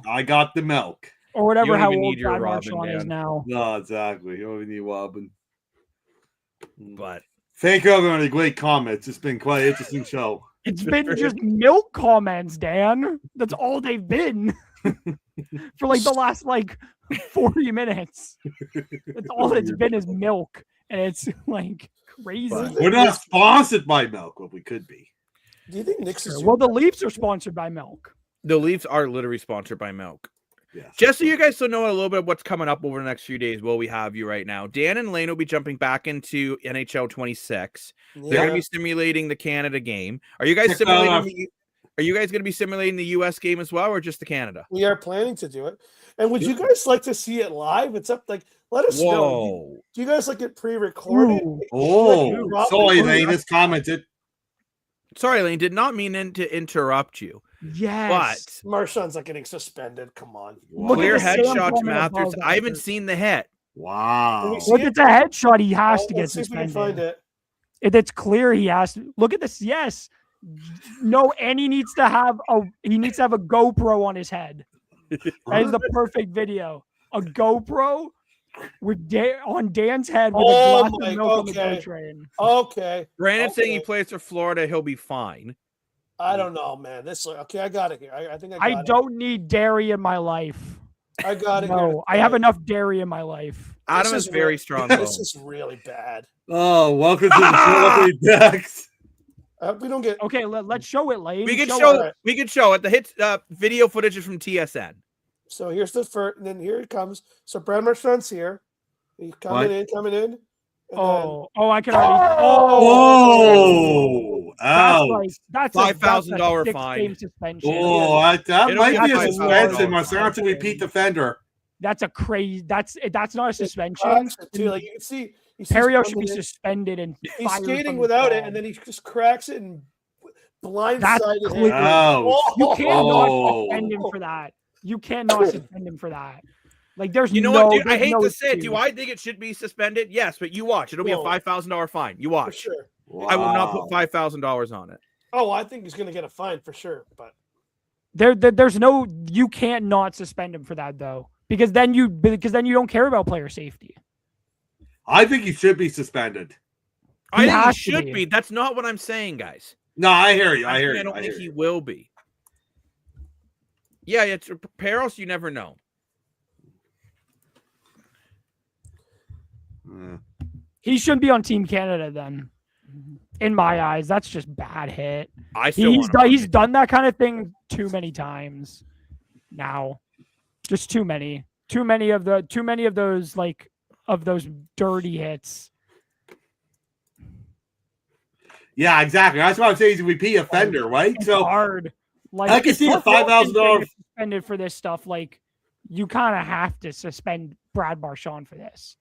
I got the milk. Or whatever You don't how even old need your Brad Robin, Marchand is Dan. now. No, exactly. You don't even need Robin. But Thank you everyone for the great comments. It's been quite an interesting show. It's been just milk comments, Dan. That's all they've been for like the last 40 minutes. That's all it's been is milk. And it's like crazy. We're not sponsored by milk, but we could be. Do you think Knicks is Well, the Leafs are sponsored by milk. the Leafs are literally sponsored by milk. Yes. Just so you guys know a little bit of what's coming up over the next few days while we have you right now. Dan and Lane will be jumping back into NHL 26. They're going to be simulating the Canada game. Are you guys simulating Are you guys going to be simulating the US game as well, or just the Canada? We are planning to do it. And would you guys like to see it live? It's up let us know. Do you guys like it pre-recorded? Sorry, Lane, this commented. Sorry, Lane, did not mean to interrupt you. Yes. But Marshawn's getting suspended. Come on. Clear headshot to Matthews. I haven't seen the hit. Wow. Look, it's a headshot. He has to get let's see if we can find suspended. it. It's clear he has to. Look at this. Yes. No, and he needs to have a GoPro on his head. That is the perfect video. A GoPro with on Dan's head with a glass of milk on the GO train. Okay. Brandon saying he plays for Florida, he'll be fine. I don't know, man. Okay, I got it here. I think I don't need dairy in my life. I got it. No, I have enough dairy in my life. Adam is very strong. This is really bad. Oh, welcome to the Decks. We don't get. Okay, let's show it, Lane. We can show it. The hit video footage is from TSN. So here's the first, and then here it comes. So Brad Marchand's here. He's coming in. I can already. That's $5,000 fine. Suspension. That might be a suspension. Marchand's a repeat defender. That's a crazy. That's not a suspension. Too. Like you can see, Perio should be suspended and he's skating without it, and then he just cracks it and blindsided him. You cannot suspend him for that. You cannot suspend him for that. Like there's what, dude? I hate to say it. Do I think it should be suspended? Yes, but you watch. It'll be a $5,000 fine. You watch. For sure. Wow. I will not put $5,000 on it. Oh, I think he's going to get a fine for sure. But there's no. You can't not suspend him for that though, because then you don't care about player safety. I think he should be suspended. I think he should be. That's not what I'm saying, guys. No, I hear you. I don't think he will be. Yeah, it's Peros. You never know. He shouldn't be on Team Canada then. In my eyes, that's just bad hit. He's done that kind of thing too many times now. Just too many. Too many of those dirty hits. Yeah, exactly. That's what I'm saying. He's a repeat offender, right? It's hard. Like I can see a $5,000 suspended for this stuff. Like you kind of have to suspend Brad Marchand for this.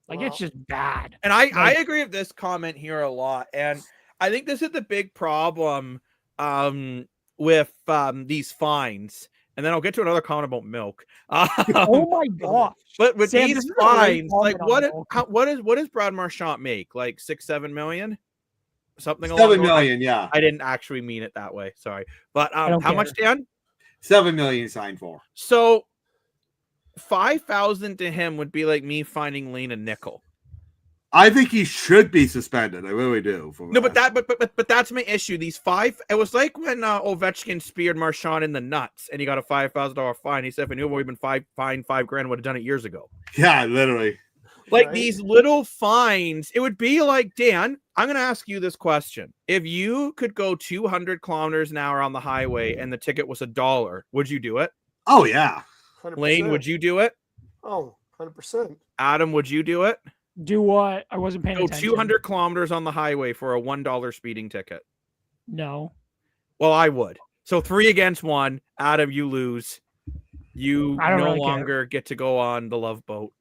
Like it's just bad. And I agree with this comment here a lot. And I think this is the big problem with these fines. And then I'll get to another comment about milk. Oh my gosh! But with Sam, these fines, like what does Brad Marchand make? Like 6-7 million? Something along 7 million, yeah. I didn't actually mean it that way. Sorry. But how much, Dan? 7 million signed for. So 5,000 to him would be like me finding Lane a nickel. I think he should be suspended. I really do. No, but that's my issue. These five. It was like when Ovechkin speared Marchand in the nuts, and he got a $5,000 fine. He said, "If I knew it would have been fined $5,000, would have done it years ago." Yeah, literally. Like these little fines, it would be like, Dan, I'm going to ask you this question. If you could go 200 kilometers an hour on the highway and the ticket was $1, would you do it? Oh, yeah. 100%. Lane, would you do it? Oh, 100%. Adam, would you do it? Do what? I wasn't paying attention. 200 kilometers on the highway for a $1 speeding ticket. No. Well, I would. So 3 against 1. Adam, you lose. You no longer get to go on the Love Boat.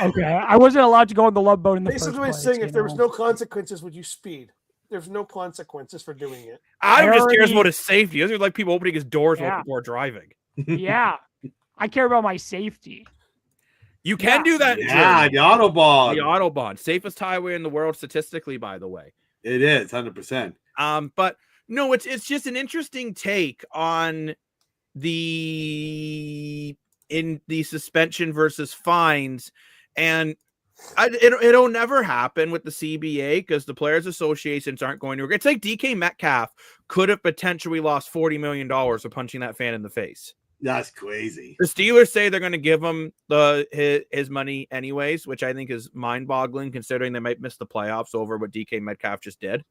Okay, I wasn't allowed to go on the Love Boat in the first place. Basically saying if there was no consequences, would you speed? There's no consequences for doing it. Adam just cares about his safety. Those are like people opening his doors before driving. Yeah, I care about my safety. You can do that in Yeah, Germany. the Autobahn. The Autobahn, safest highway in the world statistically, by the way. It is 100%. But no, it's just an interesting take on the suspension versus fines, and it'll never happen with the CBA because the players associations aren't going to. It's like DK Metcalf could have potentially lost $40 million for punching that fan in the face. That's crazy. The Steelers say they're going to give him his money anyways, which I think is mind-boggling considering they might miss the playoffs over what DK Metcalf just did.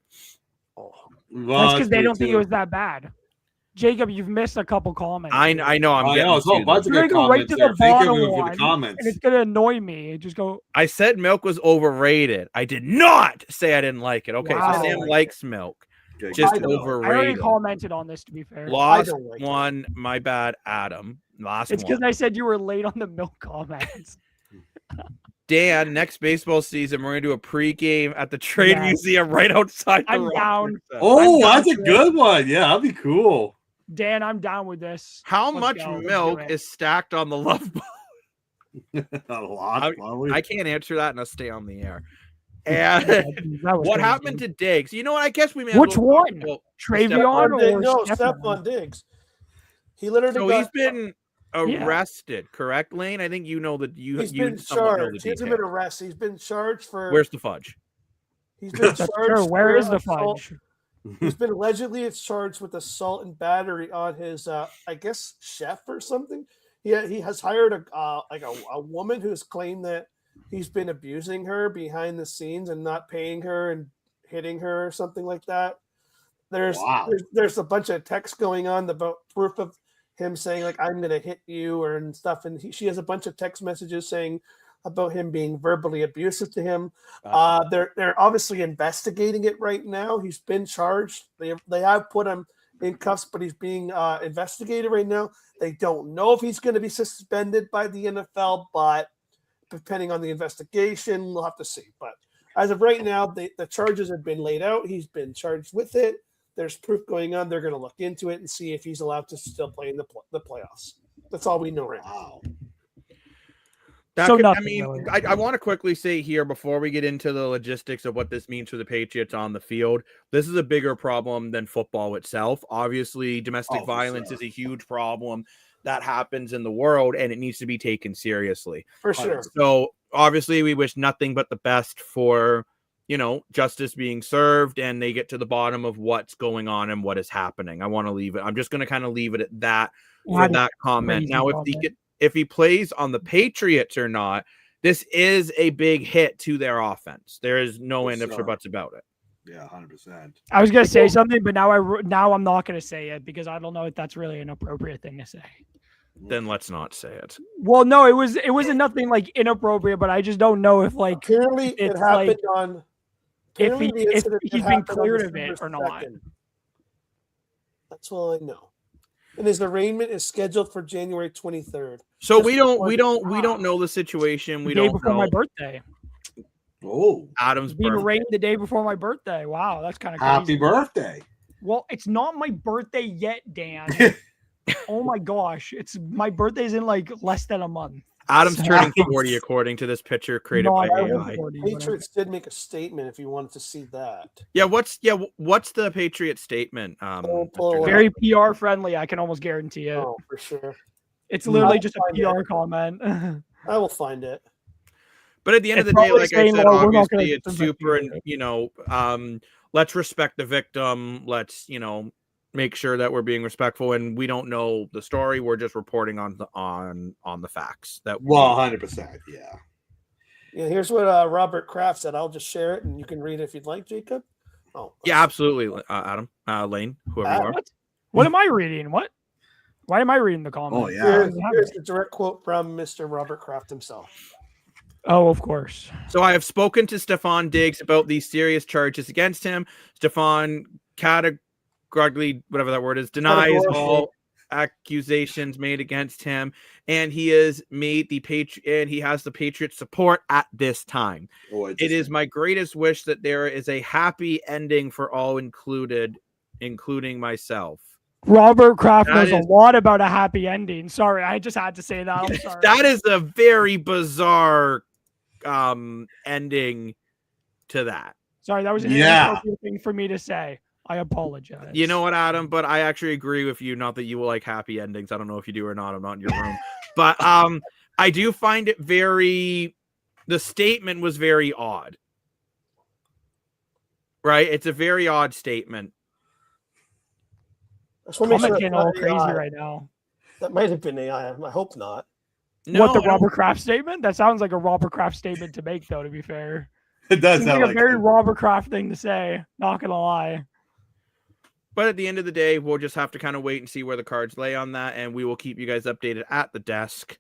Well, That's because they don't think it was that bad. Jacob, you've missed a couple comments. I know. I'm getting it's a bunch of You're good gonna go right comments to there. the Thank bottom you for one, the comments. and it's gonna annoy me. Just go. I said milk was overrated. I did not say I didn't like it. Okay, Wow. so Sam likes milk. Okay, Just good to know. I already overrated. commented on this. To be fair, Lost don't like it. one. My bad, Adam. Last it's because one. I said you were late on the milk comments. Dan, next baseball season, we're going to do a pregame at the Trade Yes. Museum right outside the I'm Rockford down. Center. Oh, I'm down that's a for good one. Yeah, that'd be cool. Dan, I'm down with this. How Let's much go. Let's do milk it. is stacked on the Love Boat? A lot, probably. I can't answer that and I'll stay on the air. And That was what crazy. happened to Diggs? You know what? I guess we may as Which well talk one? about- Travion or No, Stephon? Stephon Diggs. He literally So got, he's been Yeah. arrested, correct, Lane? I think you know that he's you been somewhat know the charged. He hasn't details. been arrested. He's been charged for. Where's the fudge? He's been That's charged. true. Where for is the assault. fudge? He's been allegedly charged with assault and battery on his, I guess, chef or something. He has hired a woman who's claimed that he's been abusing her behind the scenes and not paying her and hitting her or something like that. There's a bunch of text going on about proof of him saying like I'm gonna hit you or and stuff, and she has a bunch of text messages saying about him being verbally abusive to him. They're obviously investigating it right now. He's been charged. They have put him in cuffs, but he's being investigated right now. They don't know if he's going to be suspended by the NFL, but depending on the investigation, we'll have to see. But as of right now, the charges have been laid out. He's been charged with it. There's proof going on. They're going to look into it and see if he's allowed to still play in the playoffs. That's all we know right now. Wow. So I nothing, mean, really. I want to quickly say here before we get into the logistics of what this means for the Patriots on the field, this is a bigger problem than football itself. Obviously, domestic violence is a huge problem that happens in the world, and it needs to be taken seriously. For sure. So, obviously, we wish nothing but the best for, justice being served, and they get to the bottom of what's going on and what is happening. I want to leave it. I'm just going to kind of leave it at that for that comment. crazy Now, if he plays on the Patriots or not, this is a big hit to their offense. There is no end ifs or buts about it. Yeah, 100%. I was gonna say something, but now I'm not gonna say it because I don't know if that's really an appropriate thing to say. Then let's not say it. Well, no, it wasn't nothing like inappropriate, but I just don't know if like Apparently, it it's happened like on. if apparently the he's incident been happened on cleared of December it or not. 2nd. That's all I know. And his arraignment is scheduled for January 23rd. So Just we don't before- know the situation. We The day don't before know my birthday. Oh, Adam's Being birthday. arraigned the day before my birthday. Wow, that's kind of crazy. happy birthday. Well, it's not my birthday yet, Dan. Oh my gosh, my birthday's in like less than a month. Adam's turning Nice. 40 according to this picture created No, by I was AI. 40, but Patriots did make a statement if you wanted to see that. What's the Patriot statement? Pull Mr. it up. very PR friendly. I can almost guarantee it. Oh, for sure. It's literally I'll just a find PR it. comment. I will find it. But at the end of It's the day, probably like I saying, said, well, we're not obviously gonna it's super, investigate and let's respect the victim. Let's make sure that we're being respectful, and we don't know the story. We're just reporting on the facts. That Well, 100%. Yeah. Yeah, here's what Robert Kraft said. I'll just share it, and you can read it if you'd like, Jacob. Oh, yeah, absolutely, Adam, Lane, whoever you are. What am I reading? What? Why am I reading the comment? Oh, yeah. Here's the direct quote from Mr. Robert Kraft himself. Oh, of course. So I have spoken to Stephon Diggs about these serious charges against him. Stephon categorically, whatever that word is, denies all accusations made against him, and he has made he has the Patriots support at this time. Oh, It is my greatest wish that there is a happy ending for all included, including myself. Robert Kraft That knows a is- lot about a happy ending. Sorry, I just had to say that. I'm sorry. That is a very bizarre ending to that. Sorry, that was an Yeah. inappropriate thing for me to say. I apologize. You know what, Adam? But I actually agree with you. Not that you will like happy endings. I don't know if you do or not. I'm not in your room. But I do find it the statement was very odd. Right? It's a very odd statement. I just want to make Comment sure getting that's all not crazy AI. right now. That might have been AI. I hope not. No, What, the I don't- Robert Kraft statement? That sounds like a Robert Kraft statement to make, though, to be fair. It does Seems sound like a like very it. Robert Kraft thing to say. Not gonna lie. But at the end of the day, we'll just have to kind of wait and see where the cards lay on that, and we will keep you guys updated at the desk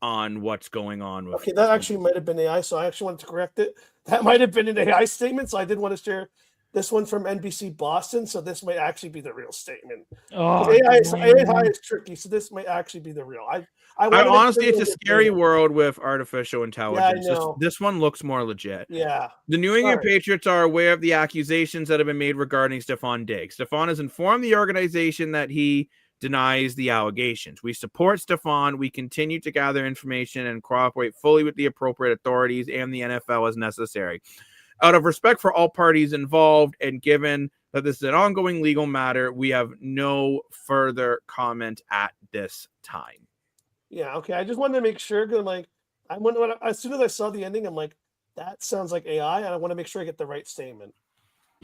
on what's going on with. Okay, that actually might have been AI, so I actually wanted to correct it. That might have been an AI statement, so I did want to share this one from NBC Boston. So this might actually be the real statement. Oh, AI is tricky, so this might actually be the real. I honestly, it's a scary world with artificial intelligence. know. This one looks more legit. Yeah. The New England Sorry. Patriots are aware of the accusations that have been made regarding Stephon Diggs. Stephon has informed the organization that he denies the allegations. We support Stephon. We continue to gather information and cooperate fully with the appropriate authorities and the NFL as necessary. Out of respect for all parties involved, and given that this is an ongoing legal matter, we have no further comment at this time. Yeah, okay. I just wanted to make sure because I'm like, as soon as I saw the ending, I'm like, that sounds like AI, and I want to make sure I get the right statement.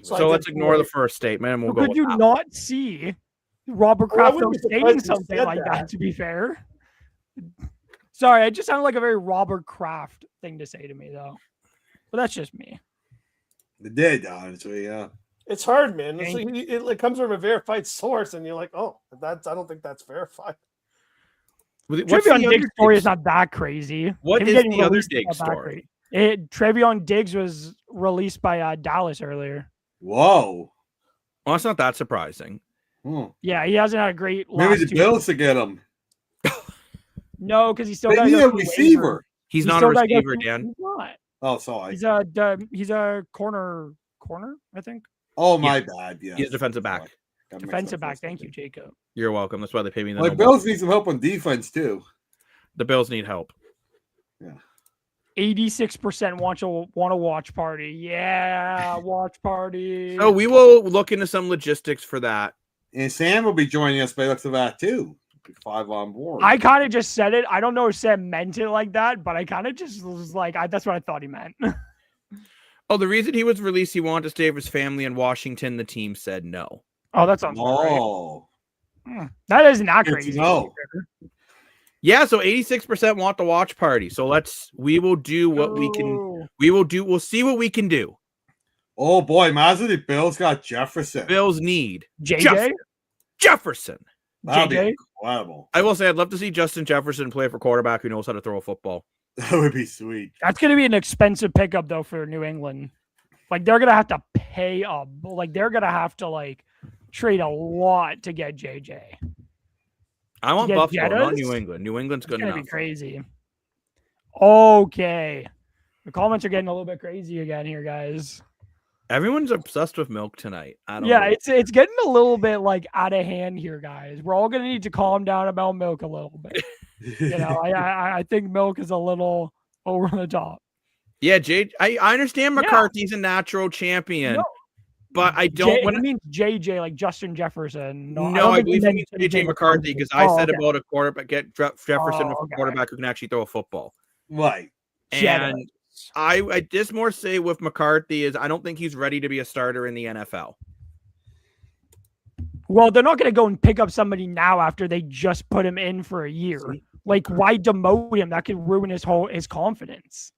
So let's ignore the first statement and we'll go. Could you not see Robert Well, I Kraft wouldn't be stating surprised if he something said like that. that, to be fair? Sorry, it just sounded like a very Robert Kraft thing to say to me, though. But that's just me. It did, honestly, yeah. It's hard, man. It's Thank like, it comes from a verified source, and you're like, oh, I don't think that's verified. What's Trevion the Diggs' other story Diggs? is not that crazy. What Him is getting the other released is Diggs not that story? great. Trevion Diggs was released by Dallas earlier. Whoa. Well, that's not that surprising. Yeah, he hasn't had a great Maybe last the two. Bills to get him. No, because he's still They got need a receiver. He's not a receiver, Dan. He's not. Oh, sorry. He's a corner, I think. Oh, my bad. Yeah. He's a defensive back. Defensive back. Thank you, Jacob. You're welcome. That's why they pay me the My no Bills more. need some help on defense, too. The Bills need help. 86% want a watch party. Yeah, watch party. So we will look into some logistics for that. And Sam will be joining us by looks of that, too. 5 on board. I kind of just said it. I don't know if Sam meant it like that, but I kind of just was like, that's what I thought he meant. Oh, the reason he was released, he wanted to stay with his family in Washington. The team said no. Oh, that sounds right. Oh. That isn't that Good to crazy. know. Yeah, so 86% want the watch party. So we will do what we can. We'll see what we can do. Oh, boy. Imagine the Bills got Jefferson. Bills need JJ? Jefferson. That would JJ? be incredible. I will say I'd love to see Justin Jefferson play for quarterback who knows how to throw a football. That would be sweet. That's going to be an expensive pickup, though, for New England. Like, they're going to have to pay up. Like, they're going to have to, like, trade a lot to get JJ. I want get Buffalo, not Jettas? New England. New England's good It's going to enough. be crazy. Okay. The comments are getting a little bit crazy again here, guys. Everyone's obsessed with milk tonight. I don't Yeah, know. it's getting a little bit, like, out of hand here, guys. We're all going to need to calm down about milk a little bit. You know, I think milk is a little over the top. Yeah, I understand Yeah. McCarthy's a natural champion, No. but I don't. He means JJ, like Justin Jefferson. No, I think believe he he meant means JJ McCarthy because I said okay. about a quarterback, get Jefferson with Oh, okay. a quarterback who can actually throw a football. Right. And I just more say with McCarthy is I don't think he's ready to be a starter in the NFL. Well, they're not going to go and pick up somebody now after they just put him in for a year. Like, why demote him? That could ruin his confidence.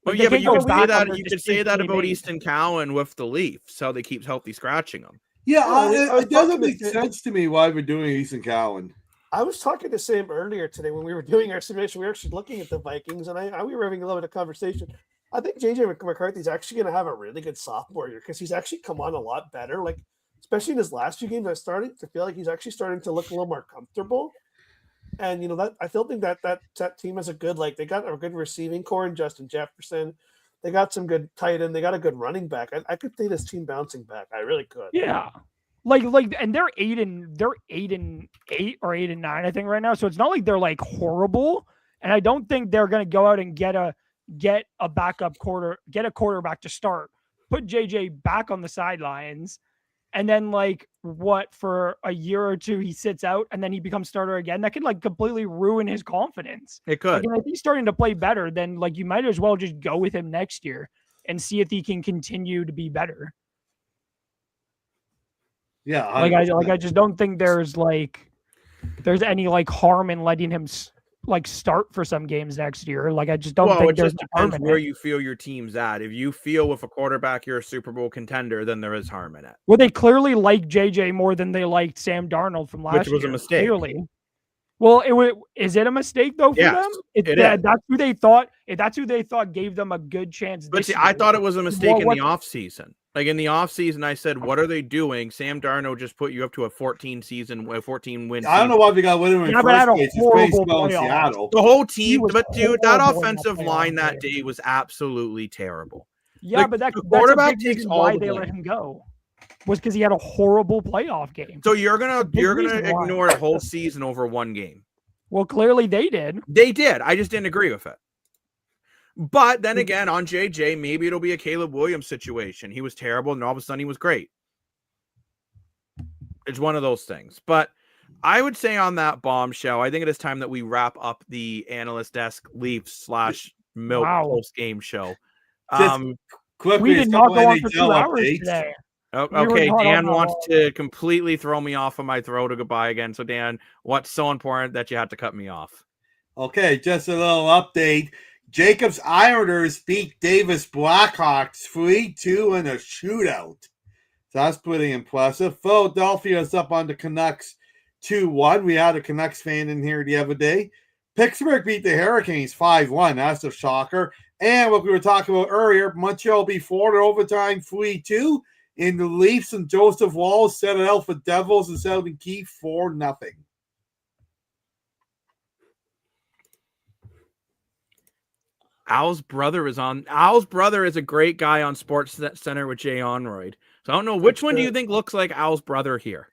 Well, Like, yeah, they but can't you go could say back on that their you could say that decision about they made. Easton Cowan with the Leafs, how they keep healthy scratching him. Yeah, I was it doesn't talking make to- sense to me why we're doing Easton Cowan. I was talking to Sam earlier today when we were doing our simulation. We were actually looking at the Vikings, and we were having a little bit of conversation. I think JJ McCarthy's actually going to have a really good sophomore year because he's actually come on a lot better. Like, especially in his last few games, I started to feel like he's actually starting to look a little more comfortable. And you know that I still think that team is a good, like, they got a good receiving core in Justin Jefferson. They got some good tight end. They got a good running back. I could see this team bouncing back. I really could. Yeah. and they're 8-8 or 8-9, I think, right now. So it's not like they're like horrible. And I don't think they're gonna go out and get a quarterback to start, put JJ back on the sidelines, and then like for a year or two he sits out and then he becomes starter again. That could like completely ruin his confidence. It could. Like, if he's starting to play better, then like you might as well just go with him next year and see if he can continue to be better. Yeah, I just don't think there's any like harm in letting him like start for some games next year. Like I just don't think it there's just harm depends in where it. you feel your team's at. If you feel with a quarterback you're a Super Bowl contender, then there is harm in it. Well, they clearly like JJ more than they liked Sam Darnold from last year. Which was a mistake. Clearly. Well, is it a mistake though for Yes, them? it is. That's who they thought. That's who they thought gave them a good chance. But This see, I year. thought it was a mistake in what- the offseason. Like in the offseason, I said, what are they doing? Sam Darnold just put you up to a 14 win season. I don't know why we got with him in Yeah, but I had first a place. He's horrible baseball in playoff. Seattle. The whole He team, was but dude, that horrible in that offensive playoff line that game. day was absolutely terrible. Yeah, Like, but the that's a quarterback big takes reason all why the they blame. let him go. Was because he had a horrible playoff game. So you're gonna big reason why. ignore a whole season over one game. Well, clearly they did. They did. I just didn't agree with it. But then again, on JJ, maybe it'll be a Caleb Williams situation. He was terrible, and all of a sudden he was great. It's one of those things. But I would say on that bombshell, I think it is time that we wrap up the Analyst Desk Leafs / Milk post game show. Quickly, We did a not couple go on for 2 NHL hours updates. today. Okay, not Dan on that wants long. to completely throw me off of my throw to goodbye again. So, Dan, what's so important that you had to cut me off? Okay, just a little update. Jacobs Islanders beat Davis Blackhawks 3-2 in a shootout. So that's pretty impressive. Philadelphia is up on the Canucks 2-1. We had a Canucks fan in here the other day. Pittsburgh beat the Hurricanes 5-1. That's a shocker. And what we were talking about earlier, Montreal beat Florida overtime 3-2. And the Leafs and Joseph Walls set it out for Devils and Sheldon Keefe 4-0. Al's brother is on. Al's brother is a great guy on Sports Center with Jay Onroyd. So I don't know which one do you think looks like Al's brother here?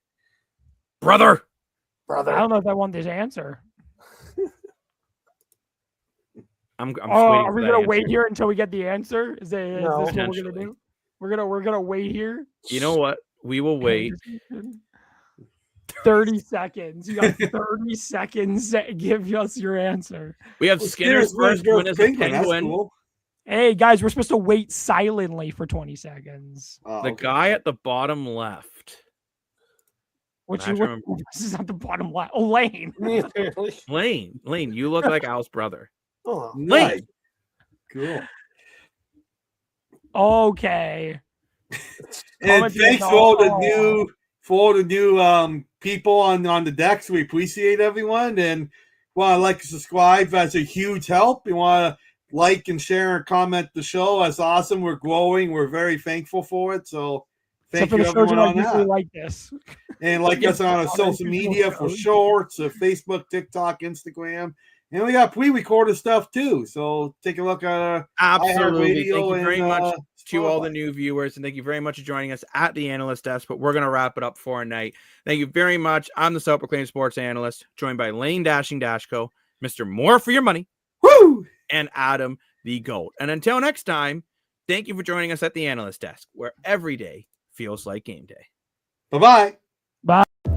Brother. I don't know if I want this answer. I'm just waiting Are for we that gonna answer. wait here until we get the answer? Is this what we're gonna Potentially. do? We're gonna wait here. You know what? We will wait. 30 seconds. You got 30 seconds to give us your answer. We have Skinner's first win as a Penguin. That's Penguin. cool. Hey guys, we're supposed to wait silently for 20 seconds. Oh, The okay. guy at the bottom left. What I you remember. this is not the bottom left. Oh, Lane. Apparently. Lane, you look like Al's brother. Oh, Nice. Cool. Okay. And Comment thanks down for all the below. new people on the decks. We appreciate everyone, and want to like and subscribe. That's a huge help. You want to like and share and comment the show. That's awesome. We're growing. We're very thankful for it. So thank Except for you the shows everyone that on usually that. like this. And like us on our social media for shorts, Facebook, TikTok, Instagram. And we got pre-recorded stuff too. So take a look at Absolutely. iHeartRadio Thank you very and, much to all Spotify. the new viewers, and thank you very much for joining us at the Analyst Desk. But we're going to wrap it up for a night. Thank you very much. I'm the self-proclaimed sports analyst, joined by Lane Dashko, Mr. More for Your Money, Woo! and Adam the Goat. And until next time, thank you for joining us at the Analyst Desk, where every day feels like game day. Bye-bye. Bye.